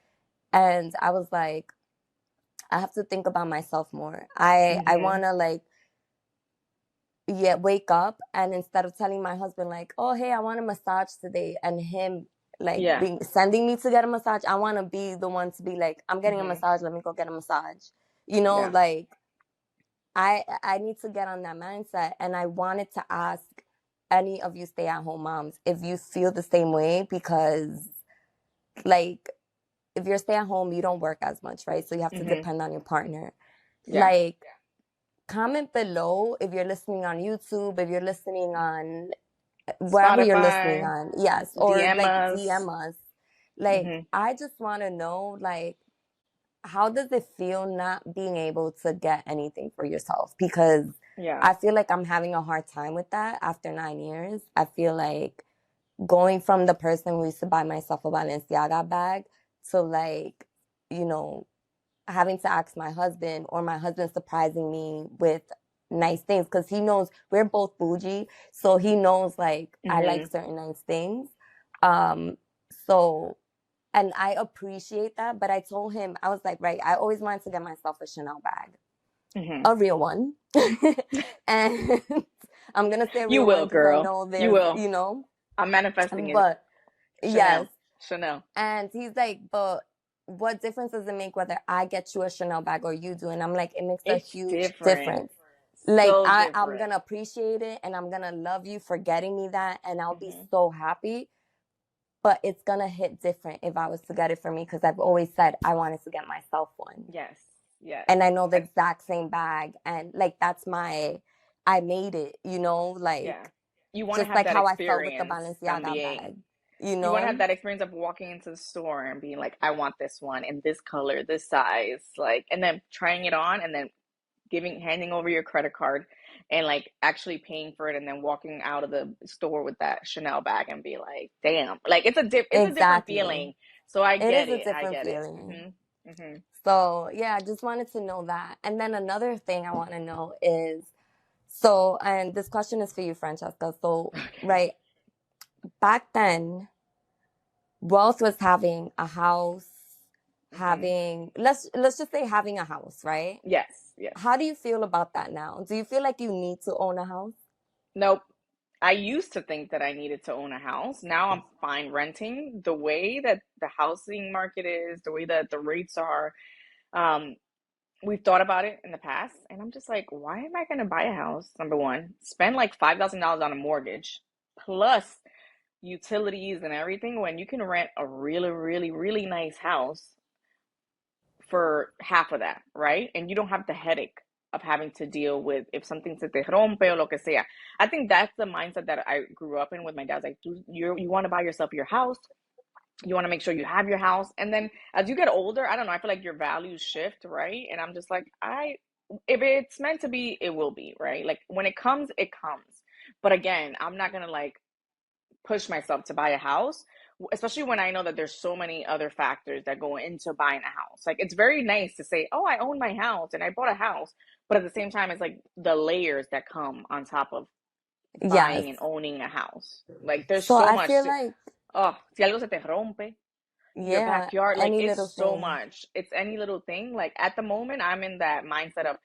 And I was like, I have to think about myself more. I mhm. want to, like, yeah, wake up, and instead of telling my husband like, oh, hey, I want a massage today, and him like Yeah. being sending me to get a massage, I want to be the one to be like, I'm getting a Mhm. massage, let me go get a massage. Yeah. Like, I need to get on that mindset, and I wanted to ask any of you stay at home moms if you feel the same way, because, like, if you're stay at home, you don't work as much, right? So you have to Mhm. depend on your partner. Yeah. Like, comment below if you're listening on YouTube, if you're listening on wherever you're listening Spotify, on. Yes, or DM like us. DM us. Like, Mhm. I just want to know, like, how does it feel not being able to get anything for yourself? Because Yeah. I feel like I'm having a hard time with that after 9 years. I feel like going from the person who used to buy myself a Balenciaga bag to, like, you know, having to ask my husband, or my husband surprising me with nice things, because he knows we're both bougie, so he knows, like, I like Mhm. certain nice things. Um, so, and I appreciate that, but I told him, I was like, right, I always wanted to get myself a Chanel bag, Hmm. a real one. And I'm gonna say a You real one will, because I girl. know You there's, will. I'm manifesting it. but yes. Chanel. Chanel. And he's like, but what difference does it make whether I get you a Chanel bag or you do? And I'm like, it makes a It's huge different. difference. Like So I'm different. gonna appreciate it and I'm gonna love you for getting me that and I'll be Hmm. so happy. But it's gonna hit different if I was to get it for me because I've always said I wanted to get myself one. Yes. Yes. And I know the I, exact same bag and like that's my I made it, yeah. like You want to just have like that how I felt with the experience Balenciaga también. bag, You want to have that experience of walking into the store and being like, I want this one in this color, this size, like, and then trying it on and then handing over your credit card and like actually paying for it and then walking out of the store with that Chanel bag and be like, damn, like it's a different Exactly. feeling. So I It get is a it. I different get it. feeling. Hmm. Hmm. So, yeah, I just wanted to know that. And then another thing I want to know is so, and this question is for you, Francesca. So, Okay. right, back then, wealth was having a house, Hmm. having let's just say having a house, right? Yes. Yes. How do you feel about that now? Do you feel like you need to own a house? Nope. I used to think that I needed to own a house. Now I'm fine renting. The way that the housing market is, the way that the rates are, um, we've thought about it in the past, and I'm just like, why am I going to buy a house? Number one, spend like $5,000 on a mortgage, plus utilities and everything, when you can rent a really, really, really nice house for half of that, right? And you don't have the headache of having to deal with if something se te rompe o lo que sea. I think that's the mindset that I grew up in with my dad. Like, you want to buy yourself your house. You want to make sure you have your house. And then as you get older, I don't know, I feel like your values shift, right? And I'm just like, if it's meant to be, it will be, right? Like when it comes, it comes. But again, I'm not going to like push myself to buy a house, especially when I know that there's so many other factors that go into buying a house. Like it's very nice to say, "Oh, I own my house and I bought a house," but at the same time, it's like the layers that come on top of Yes. buying and owning a house. Like there's So so I much feel to, like, oh, si algo se te rompe, your yeah, backyard, like any little it's so thing. much. It's any little thing. Like at the moment, I'm in that mindset of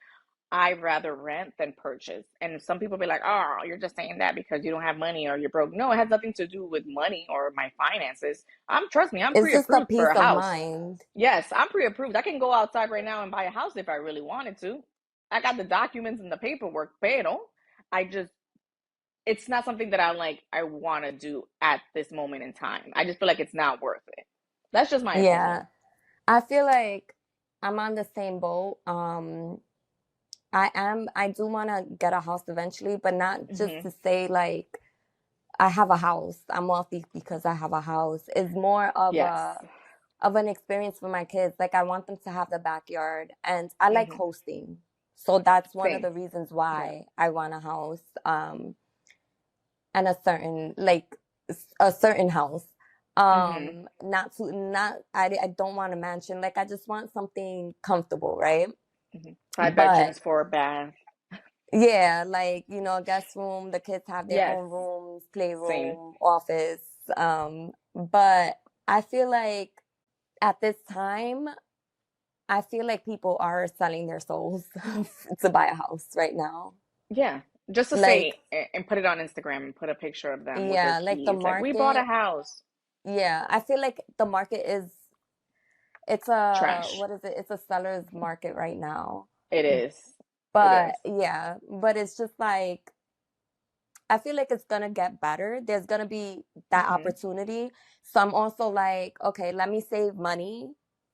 I'd rather rent than purchase. And some people be like, oh, you're just saying that because you don't have money or you're broke. No, it has nothing to do with money or my finances. Trust me, I'm It's just a pre-approved for peace a of house. mind. Yes, I'm pre-approved. I can go outside right now and buy a house if I really wanted to. I got the documents and the paperwork, pero I just, it's not something that I'm like, I want to do at this moment in time. I just feel like it's not worth it. That's just my opinion. Yeah. I feel like I'm on the same boat. I do want to get a house eventually, but not just Hmm. to say like I have a house. I'm wealthy because I have a house. It's more of Yes. an experience for my kids. Like I want them to have the backyard and I like Hmm. hosting. So that's one of Same. the reasons Yeah. why I want a house. And a certain like a certain house. Hmm. Not I don't want a mansion. Like I just want something comfortable, right? Hmm. Five But bedrooms, four baths. yeah, like, guest room, the kids have their Yes, own rooms, same. playroom, office. But I feel like at this time, I feel like people are selling their souls to buy a house right now. Yeah, just to Like, say and put it on Instagram and put a picture of them with their yeah, like the keys. Like, we bought a market, house. yeah, I feel like the market it's a, Trash. what is it? It's a seller's market right now. It is. It is. But yeah, but it's just like, I feel like it's gonna get better. There's gonna be that Hmm. opportunity. So I'm also like, okay, let me save money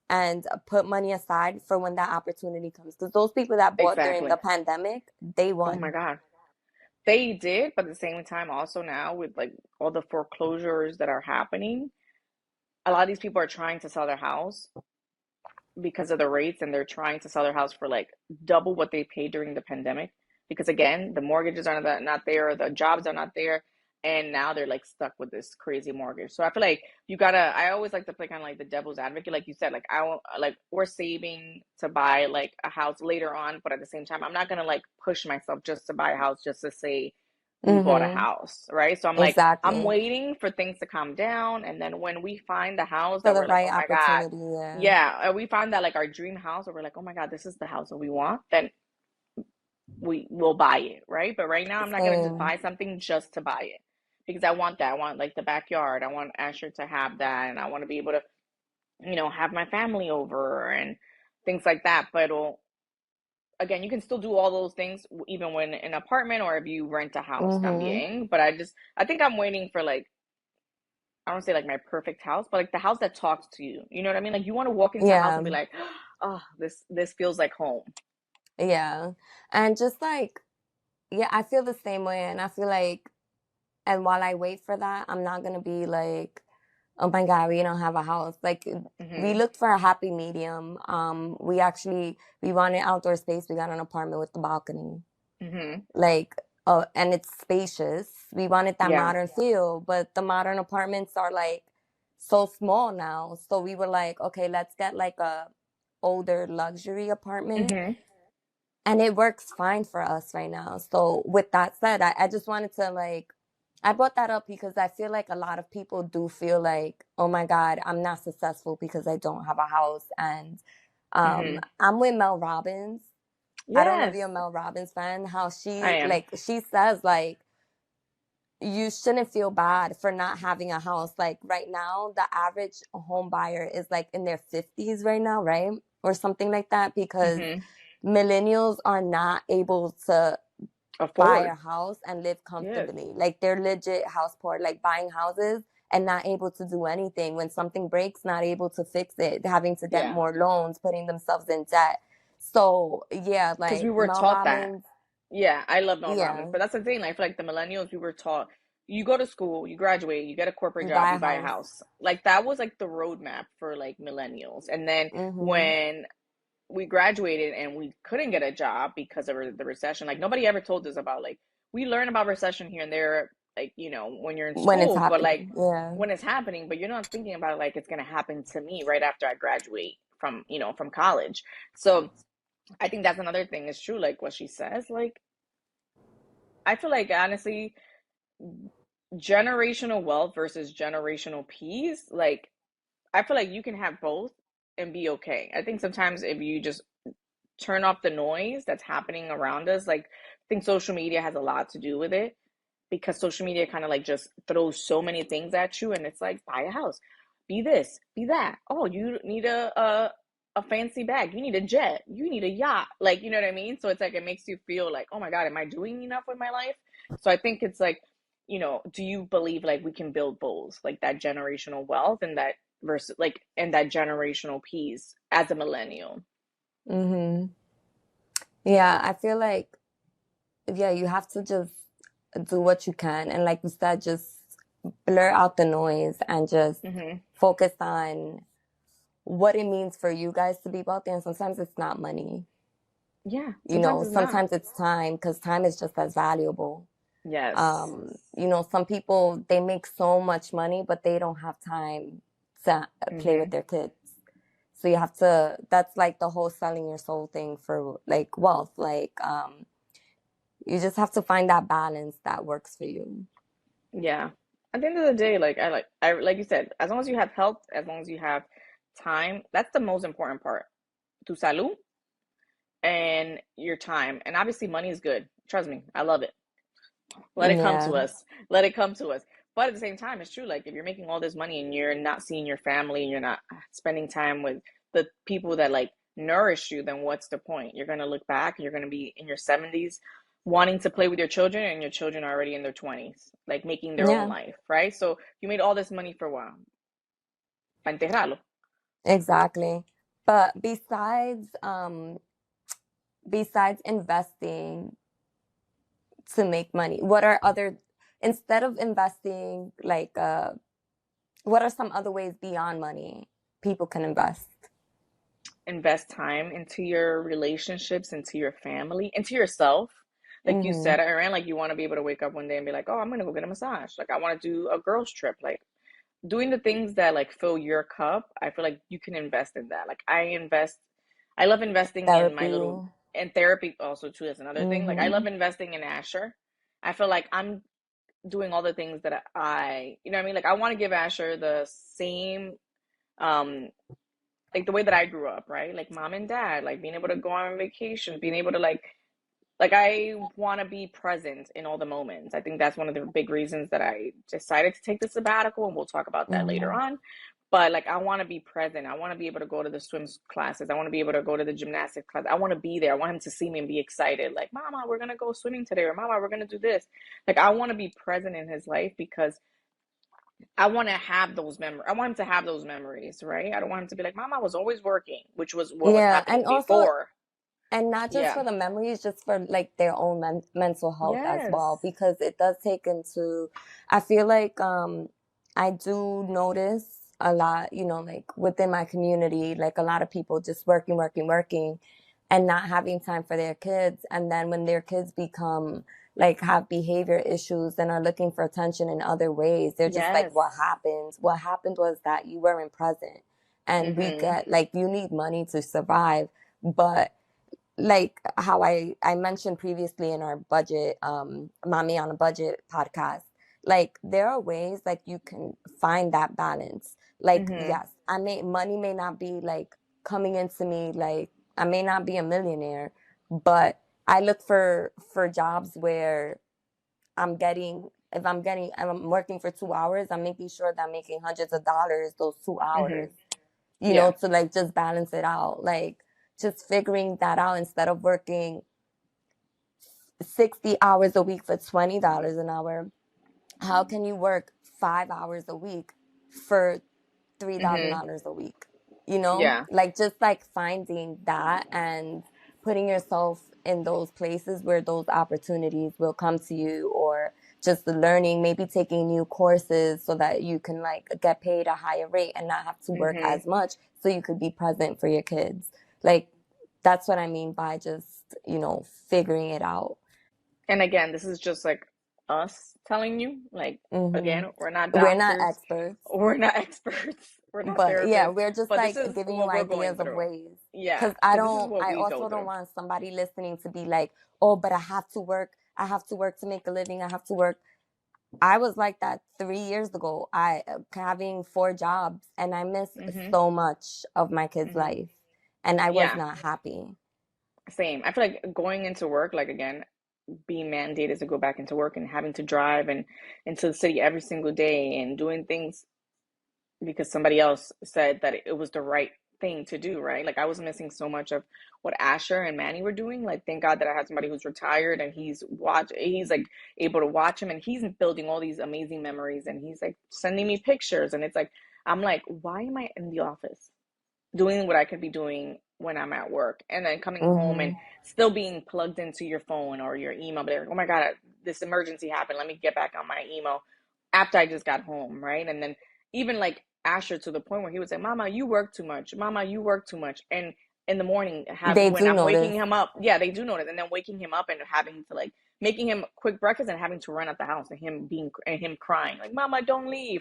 and put money aside for when that opportunity comes. Because those people that bought during the Exactly. pandemic, they Oh my won. God. They did, but at the same time, also now with like all the foreclosures that are happening, a lot of these people are trying to sell their house because of the rates, and they're trying to sell their house for like double what they paid during the pandemic because again the mortgages are not there, the jobs are not there, and now they're like stuck with this crazy mortgage. So I feel like I always like to play kind of like the devil's advocate, like you said, like I want, like we're saving to buy like a house later on, but at the same time I'm not gonna like push myself just to buy a house just to say we bought a Mm-hmm. house, right? So I'm like, I'm Exactly. waiting for things to calm down, and then when we find the house For that the we're like, right oh my God, opportunity, yeah. yeah, and we find that like our dream house, or we're like, oh my God, this is the house that we want, then we will buy it, right? But right now, I'm not gonna just Same. buy something just to buy it because I want that. I want like the backyard. I want Asher to have that, and I want to be able to, have my family over and things like that. But again, you can still do all those things even when in an apartment or if you rent a house Mm-hmm. también. But I think I'm waiting for like, I don't say like my perfect house, but like the house that talks to you. You know what I mean? Like you want to walk into a house Yeah. and be like, oh, this feels like home. Yeah. And just like, yeah, I feel the same way. And I feel like, and while I wait for that, I'm not gonna be like, oh my God, we don't have a house. Like we Hmm. looked for a happy medium. We wanted outdoor space. We got an apartment with the balcony. Hmm. Like, oh, and it's spacious. We wanted that Yeah. modern feel, but the modern apartments are like so small now. So we were like, okay, let's get like a older luxury apartment. Hmm. And it works fine for us right now. So with that said, I just wanted to like I brought that up because I feel like a lot of people do feel like, oh my God, I'm not successful because I don't have a house. And Hmm. I'm with Mel Robbins. I don't know if Yes, you're a Mel Robbins fan, how I am. she says like you shouldn't feel bad for not having a house. Like right now, the average home buyer is like in their 50s right now, right? Or something like that because Hmm. millennials are not able to buy a Afford. house and live Yes. comfortably. Like they're legit house poor, like buying houses and not able to do anything. When something breaks, not able to fix it, having to get Yeah. more loans, putting themselves in debt. So yeah, Because we like were Mel taught that. Robbins, Yeah, I love Mel Robbins, yeah, but that's the thing. I feel like the millennials, we were taught you go to school, you graduate, you get a corporate job, buy you a buy a house. house. Like that was like the roadmap for like millennials. And then Mm-hmm. when we graduated and we couldn't get a job because of the recession, like nobody ever told us about like we learn about recession here and there, like when you're in When it's school, but like happening, yeah. when it's happening, but you're not thinking about it like it's gonna happen to me right after I graduate from college. So I think that's another thing. It's true, like what she says. Like I feel like honestly, generational wealth versus generational peace, like I feel like you can have both and be okay. I think sometimes if you just turn off the noise that's happening around us, like I think social media has a lot to do with it because social media kind of like just throws so many things at you and it's like buy a house, be this, be that. Oh, you need a fancy bag, you need a jet, you need a yacht. Like, you know what I mean? So it's like it makes you feel like, "Oh my God, am I doing enough with my life?" So I think it's like, do you believe like we can build both, like that generational wealth and that versus like and that generational peace as a millennial? Mm-hmm. Yeah, I feel like yeah, you have to just do what you can, and like you said, just blur out the noise and just Mhm. focus on what it means for you guys to be wealthy. And sometimes it's not money, Yeah, sometimes it's not. sometimes it's time because time is just as valuable. Yes. Some people they make so much money, but they don't have time to play with Mhm. their kids. So you have to, that's like the whole selling your soul thing for like wealth. Like, you just have to find that balance that works for you. Yeah. At the end of the day, like like you said, as long as you have health, as long as you have time, that's the most important part. Tu salud and your time. And obviously money is good. Trust me, I love it. Let it come Yeah. to us. Let it come to us. But at the same time, it's true. Like if you're making all this money and you're not seeing your family and you're not spending time with the people that like nourish you, then what's the point? You're gonna look back and you're gonna be in your 70s wanting to play with your children and your children are already in their 20s, like making their own Yeah, life, right? So you made all this money for what? Para enterrarlo. exactly. But besides investing to make money, what are other, instead of investing, like, what are some other ways beyond money people can invest? Invest time into your relationships, into your family, into yourself. Like you Mm-hmm. said, Aaron, like you want to be able to wake up one day and be like, oh, I'm gonna go get a massage. Like I want to do a girls trip. Like doing the things that like fill your cup. I feel like you can invest in that. Like I love investing in my little Therapy. and therapy also too. That's another thing. Like I Mm-hmm. love investing in Asher. I feel like I'm doing all the things that you know what I mean? Like I want to give Asher the same, um, like the way that I grew up, right? Like mom and dad, like being able to go on vacation, being able to like I want to be present in all the moments. I think that's one of the big reasons that I decided to take the sabbatical, and we'll talk about that later Hmm. on. But like I want to be present. I want to be able to go to the swim classes. I want to be able to go to the gymnastics class. I want to be there. I want him to see me and be excited. Like, Mama, we're gonna go swimming today, or Mama, we're gonna do this. Like I want to be present in his life because I want to have those memories. I want him to have those memories, right? I don't want him to be like, Mama, I was always working, which was what was Yeah, happening and also, before. and not just Yeah. for the memories, just for like their own mental health as well, Yes. because it does take into, I feel like I do notice a lot, you know, like within my community, like a lot of people just working, working, working, and not having time for their kids. And then when their kids become like have behavior issues and are looking for attention in other ways, they're just like, Yes. what happened? What happened was that you weren't present. And we Mm-hmm. get like, you need money to survive, but like how I mentioned previously in our budget, Mommy on a Budget podcast, like there are ways like you can find that balance. Like, Mm-hmm. yes, money may not be like coming into me, like I may not be a millionaire, but I look for jobs where if I'm working for 2 hours, I'm making sure that I'm making hundreds of dollars those two Mm-hmm. hours you Yeah. know, to like just balance it out. Like just figuring that out instead of working 60 hours a week for $20 an hour. How can you work 5 hours a week for Mm-hmm. $3,000 a week? You know, Yeah. like just like finding that and putting yourself in those places where those opportunities will come to you, or just learning, maybe taking new courses so that you can like get paid a higher rate and not have to work Mm-hmm. as much so you could be present for your kids. Like that's what I mean by just, figuring it out. And again, this is just like us telling you, like, Hmm. again, we're not We're not doctors, experts. we're not experts, we're not But yeah, therapists, we're just but this like is giving you what we're going ideas of through. ways. Yeah, Cause I because this is don't, what I we go also don't through. want somebody listening to be like, oh, but I have to work. I have to work to make a living. I have to work. I was like that 3 years ago. Having 4 jobs, and I miss Mm-hmm. so much of my kid's Mm-hmm. life, and I was Yeah, not happy. same. I feel like going into work, like again, being mandated to go back into work and having to drive and into the city every single day and doing things because somebody else said that it was the right thing to do, right? Like I was missing so much of what Asher and Manny were doing. Like thank God that I had somebody who's retired and he's like able to watch him and he's building all these amazing memories and he's like sending me pictures and it's like I'm like, why am I in the office doing what I could be doing when I'm at work and then coming home and Hmm. still being plugged into your phone or your email, but like, oh my God, this emergency happened. Let me get back on my email after I just got home, right? And then even like Asher to the point where he would say, Mama, you work too much. Mama, you work too much. And in the morning, They when do I'm waking notice. him up, yeah, they do notice. And then waking him up and having to like making him quick breakfast and having to run out the house and him crying like, Mama, don't leave,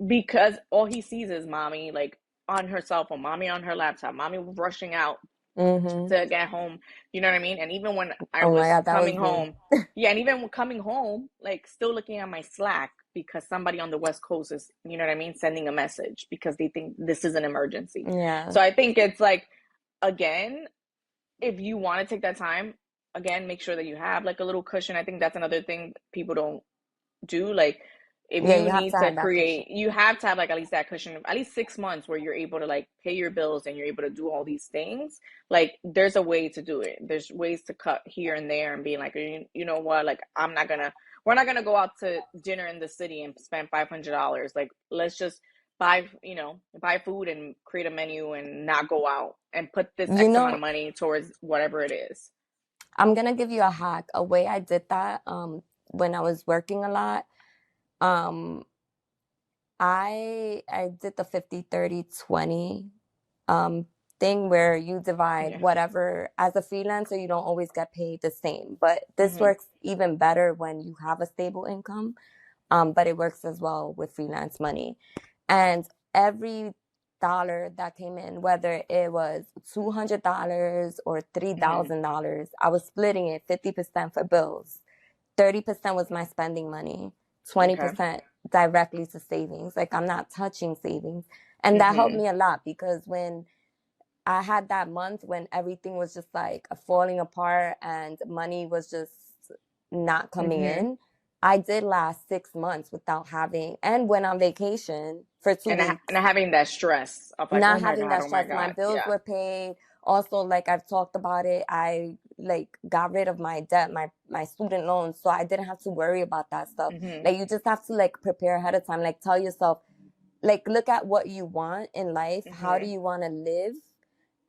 because all he sees is mommy like on her cell phone, mommy on her laptop, mommy rushing out Hmm. to get home. You know what I mean? And even when I Oh my was God, that coming was me. home, yeah, and even coming home, like still looking at my Slack because somebody on the West Coast is, you know what I mean, sending a message because they think this is an emergency. Yeah. So I think it's like, again, if you want to take that time, again, make sure that you have like a little cushion. I think that's another thing people don't do. Like if Yeah, you you have need to to have that cushion. create, you have to have like at least that cushion of at least 6 months where you're able to like pay your bills and you're able to do all these things. Like there's a way to do it. There's ways to cut here and there and being like, you know what, like we're not gonna go out to dinner in the city and spend $500. Like let's just buy food and create a menu and not go out and put this You X amount of know, money towards whatever it is. I'm gonna give you a hack. A way I did that when I was working a lot. Um I did the 50/30/20 um thing where you divide Yeah. whatever. As a freelancer, you don't always get paid the same, but this Mhm. works even better when you have a stable income. But it works as well with freelance money. And every dollar that came in, whether it was $200 or Mhm. $3,000, I was splitting it 50% for bills, 30% was my spending money, Okay. 20% directly to savings. Like I'm not touching savings. And that helped Mm-hmm. me a lot because when I had that month when everything was just like falling apart and money was just not coming Mm-hmm. in, I did last 6 months without having, and went on vacation for two And weeks not having that stress of like, not oh my having God, that oh my stress. My God. bills Yeah. were paid. Also, like I've talked about it, I like got rid of my debt, my student loans, so I didn't have to worry about that stuff. Mm-hmm. Like you just have to like prepare ahead of time. Like tell yourself, like look at what you want in life. How do Mm-hmm. you want to live?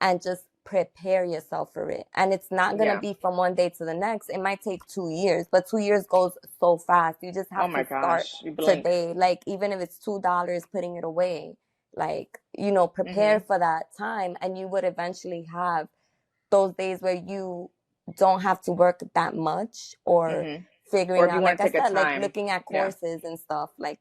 And just prepare yourself for it. And it's not gonna Yeah. be from one day to the next. It might take 2 years, but 2 years goes so fast. You just Oh have my to start gosh. You blink. today. Like even if it's $2, putting it away. Like, prepare Mm-hmm. for that time and you would eventually have those days where you don't have to work that much or Mm-hmm. Or figuring if you out, want like to I take a said, like time. looking at Yeah. courses and stuff, like.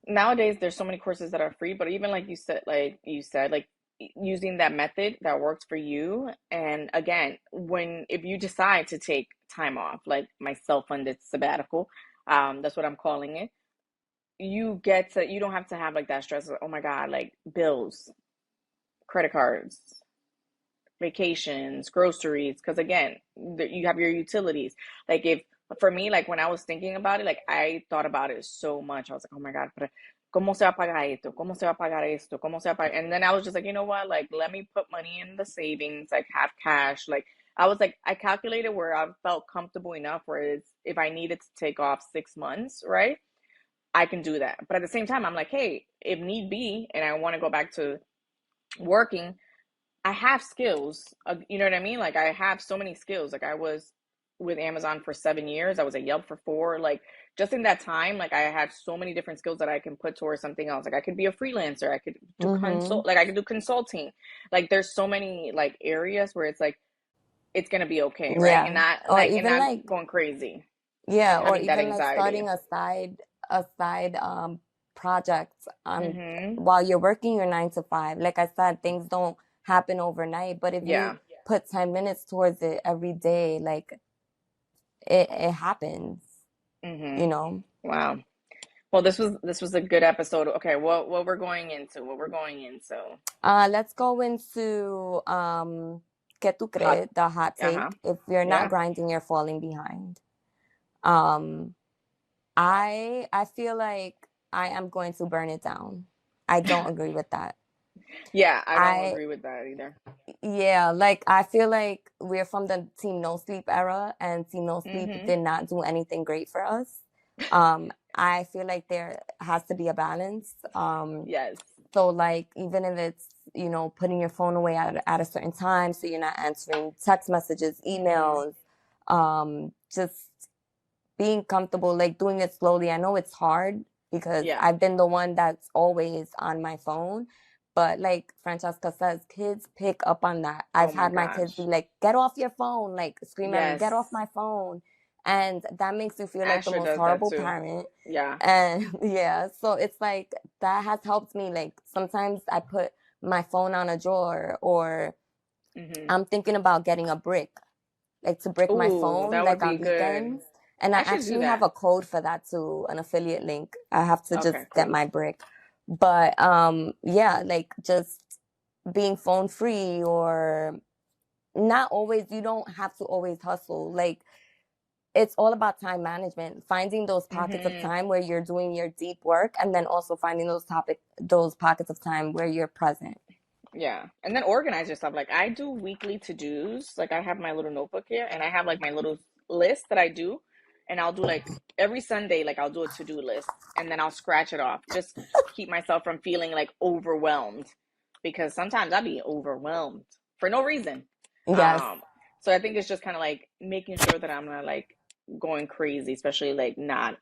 Nowadays there's so many courses that are free, but even like you said, like using that method that works for you. And again, if you decide to take time off, like my self-funded sabbatical, that's what I'm calling it, you don't have to have like that stress of, oh my God, like bills, credit cards, vacations, groceries, because again, you have your utilities. Like if for me, like when I was thinking about it, like I thought about it so much. I was like, oh my God, pero ¿cómo se va a pagar esto? ¿Cómo se va a pagar esto? ¿Cómo se va a pagar? And then I was just like, you know what? Like let me put money in the savings, like have cash. Like I was like, I calculated where I felt comfortable enough where it's if I needed to take off 6 months, right? I can do that. But at the same time, I'm like, hey, if need be, and I want to go back to working, I have skills. You know what I mean? Like I have so many skills. Like I was with Amazon for 7 years. I was at Yelp for 4. Like just in that time, like I had so many different skills that I can put towards something else. Like I could be a freelancer. I could do Mm-hmm. consult. Like I could do consulting. Like there's so many like areas where it's like it's gonna be okay, right? And Yeah. not Or like and even not like going crazy Yeah, and or having that even like anxiety. starting a side project Mm-hmm. while you're working your 9 to 5. Like I said, things don't happen overnight, but if you Yeah. put 10 minutes towards it every day, like it happens, you Mm-hmm. know. Wow. Well, this was a good episode. Okay, what we're going into? What we're going into? Let's go into ¿Qué tú Hot. crees? The hot Uh-huh. take. If you're not Yeah. grinding, you're falling behind. Um I feel like I am going to burn it down. I don't agree with that. Yeah, I don't I agree with that either. Yeah, like I feel like we're from the Team No Sleep era, and Team No Sleep Mm-hmm. did not do anything great for us. I feel like there has to be a balance. Yes. So like even if it's, putting your phone away at a certain time so you're not answering text messages, Mm-hmm. emails, just being comfortable, like doing it slowly. I know it's hard because Yeah. I've been the one that's always on my phone. But like Francesca says, kids pick up on that. Oh I've my had my kids be gosh. like, get off your phone, like scream at me, Yes. get off my phone. And that makes you feel like the Asher most does that horrible too. parent. Yeah. And yeah, so it's like that has helped me. Like sometimes I put my phone on a drawer or Mm-hmm. I'm thinking about getting a brick, like to brick my Ooh, phone, that would like be on good. weekends. And I I should do actually have that. a code for that too, an affiliate link. I have to just Okay, get cool. my brick. But yeah, like just being phone free or not always, you don't have to always hustle. Like it's all about time management, finding those pockets of Mm-hmm. time where you're doing your deep work and then also finding those pockets of time where you're present. Yeah. And then organize yourself. Like I do weekly to-dos. Like I have my little notebook here and I have like my little list that I do. And I'll do like every Sunday, like I'll do a to-do list and then I'll scratch it off. Just keep myself from feeling like overwhelmed because sometimes I'll be overwhelmed for no reason. Yes. Um, so I think it's just kind of like making sure that I'm not like going crazy, especially like not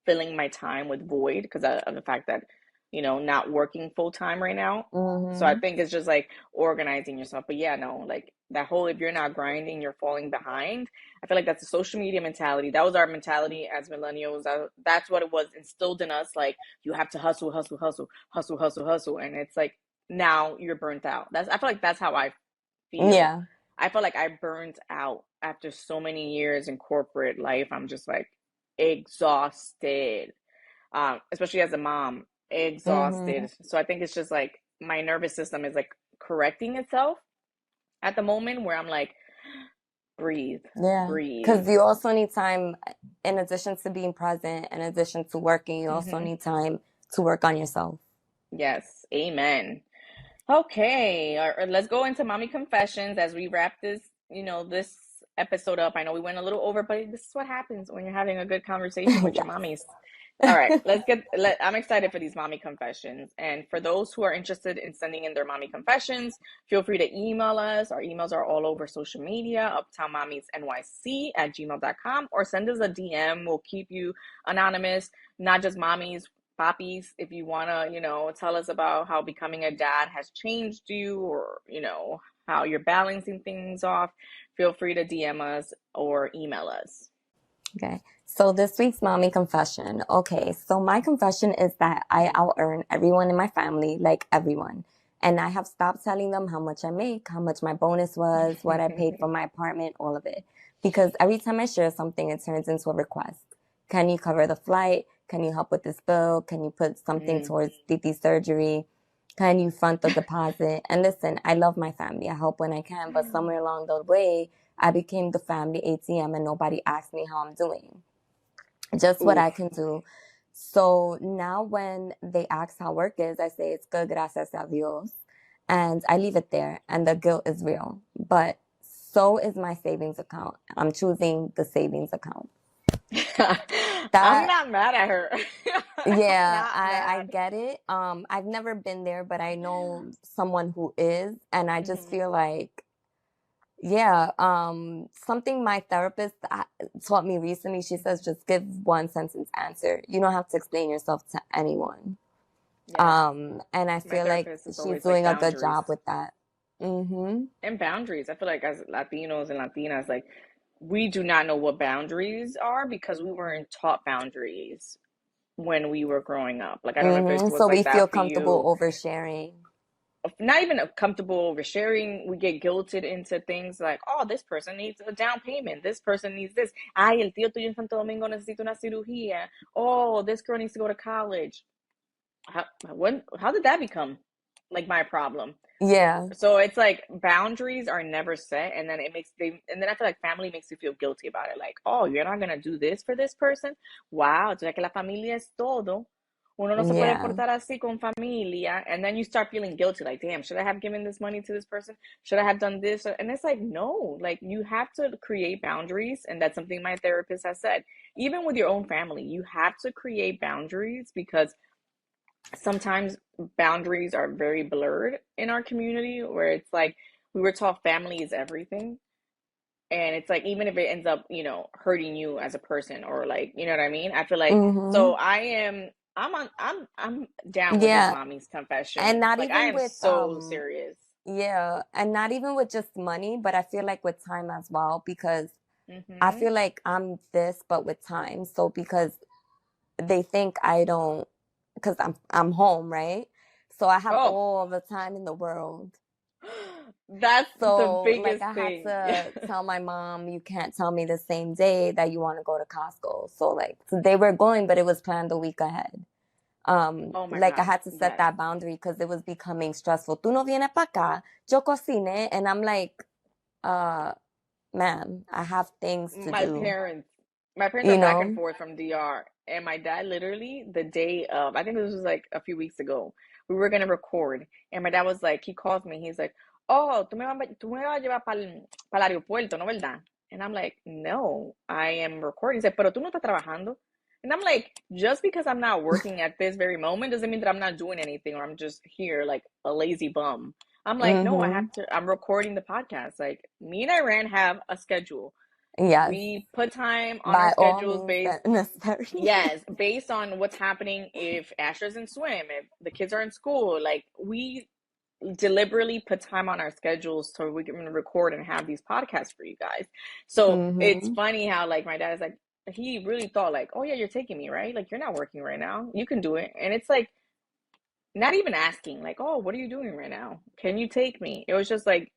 filling my time with void because of the fact that, not working full time right now. So I Mm-hmm. think it's just like organizing yourself. But yeah, no, like that whole if you're not grinding, you're falling behind. I feel like that's a social media mentality. That was our mentality as millennials. That's what it was instilled in us. Like you have to hustle, hustle, hustle, hustle, hustle, hustle. And it's like now you're burnt out. I feel like that's how I feel. Yeah. I feel like I burned out after so many years in corporate life, I'm just like exhausted. Especially as a mom, Mm-hmm. exhausted. So I think it's just like my nervous system is like correcting itself at the moment where I'm like, breathe, Yeah. breathe. Because you also need time, in addition to being present, in addition to working, you also Hmm. need time to work on yourself. Yes, amen. Okay, let's go into mommy confessions as we wrap this, this episode up. I know we went a little over, but this is what happens when you're having a good conversation with your Yes. mommies. All right, I'm excited for these mommy confessions. And for those who are interested in sending in their mommy confessions, feel free to email us. Our emails are all over social media, uptownmommiesnyc@gmail.com, or send us a DM. We'll keep you anonymous, not just mommies, poppies. If you want to, tell us about how becoming a dad has changed you, or, how you're balancing things off, feel free to DM us or email us. Okay. So this week's mommy confession. Okay. So my confession is that I out earn everyone in my family, like everyone. And I have stopped telling them how much I make, how much my bonus was, what I paid for my apartment, all of it. Because every time I share something, it turns into a request. Can you cover the flight? Can you help with this bill? Can you put something Mm. towards Titi's surgery? Can you front the deposit? And listen, I love my family. I help when I can, but somewhere along the way, I became the family ATM and nobody asked me how I'm doing. Just what I Oof. can do. So now when they ask how work is, I say it's good, gracias a Dios. And I leave it there. And the guilt is real. But so is my savings account. I'm choosing the savings account. I'm That, not mad at her. I'm yeah, not I mad. get it. I've never been there, but I know someone who is. And I just Hmm. feel like, yeah, something my therapist taught me recently, she says just give one sentence answer. You don't have to explain yourself to anyone. Yes. And I My feel like therapist is she's always like doing a good boundaries job with that. Mm-hmm. and boundaries. I feel like as Latinos and Latinas, like we do not know what boundaries are because we weren't taught boundaries when we were growing up. Like I don't know if it Mm-hmm. was So we like feel that for comfortable you. oversharing. Not even comfortable oversharing. We get guilted into things like, oh, this person needs a down payment. This person needs this. Ay, el tío tuyo en Santo Domingo necesita una cirugía. Oh, this girl needs to go to college. How did that become like my problem? Yeah. So it's like boundaries are never set, and then and then I feel like family makes you feel guilty about it. Like, oh, you're not gonna do this for this person. Wow, ya que la familia es todo. Uno no se puede Yeah. portar así con familia, and then you start feeling guilty. Like, damn, should I have given this money to this person? Should I have done this? And it's like, no, like you have to create boundaries, and that's something my therapist has said. Even with your own family, you have to create boundaries because sometimes boundaries are very blurred in our community where it's like we were taught family is everything, and it's like even if it ends up hurting you as a person, or like, you know what I mean. I feel like, Mm-hmm. so I'm down with this Yeah. mommy's And confession. not Like I even am with so serious. yeah, and not even with just money, but I feel like with time as well, because I Hmm. feel like I'm this, but with time. So because they think I don't, because I'm home, right? So I have Oh, all the time in the world. that's the So like biggest I had thing. to tell my mom, you can't tell me the same day that you want to go to Costco. So like so they were going, but it was planned a week ahead. Oh my Like I God, had to set yes. that boundary because it was becoming stressful. Tú no vienes para acá, yo cocine, and I'm like, uh, ma'am, I have things to my do, parents my parents are you back and know? forth from DR, and my dad literally the day of, I think this was like a few weeks ago, we were gonna record, and my dad was like, he calls me, he's like, oh, tú me vas a llevar para el aeropuerto, ¿no verdad? And I'm like, no, I am recording. He's like, pero tú no estás trabajando. And I'm like, just because I'm not working at this very moment doesn't mean that I'm not doing anything, or I'm just here like a lazy bum. I'm like, no, Mm-hmm. I'm recording the podcast. Like, me and Iran have a schedule. Yes, We put time on our by all schedules means based, that necessary. yes, based on what's happening. If Asher's in swim, if the kids are in school, like we deliberately put time on our schedules so we can record and have these podcasts for you guys. So it's Mm-hmm. funny how like my dad is like, he really thought like, oh yeah, you're taking me, right? Like you're not working right now. You can do it. And it's like not even asking, like, oh, what are you doing right now? Can you take me? It was just like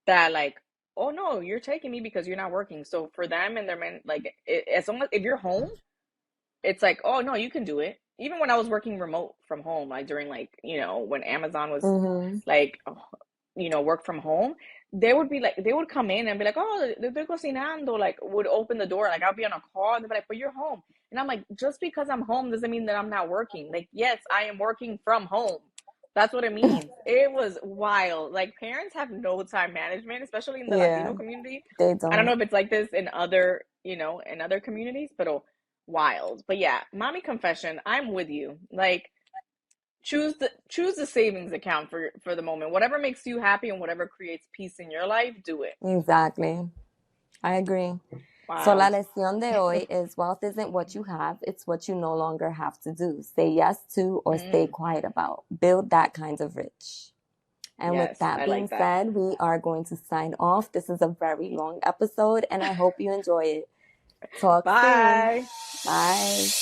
that, like, oh no, you're taking me because you're not working. So for them and their men, like as long as if you're home, it's like, oh no, you can do it. Even when I was working remote from home, like during like, when Amazon was Mm-hmm. like, work from home, they would be like, they would come in and be like, oh, they're cocinando, like would open the door, like I'll be on a call and they'd be like, but you're home. And I'm like, just because I'm home doesn't mean that I'm not working. Like, yes, I am working from home. That's what it means. It was wild. Like parents have no time management, especially in the Yeah, Latino community. they I don't know don't. if it's like this in other, in other communities, but wild. But yeah, mommy confession, I'm with you. Like choose the savings account for the moment. Whatever makes you happy and whatever creates peace in your life, do it. Exactly. I agree. So la Wild. lección de hoy is wealth isn't what you have, it's what you no longer have to do. Say yes to or stay Mm, quiet about. Build that kind of rich. And with yes, that I being like that. said, we are going to sign off. This is a very long episode and I hope you enjoy it. Talk soon. Bye. Bye.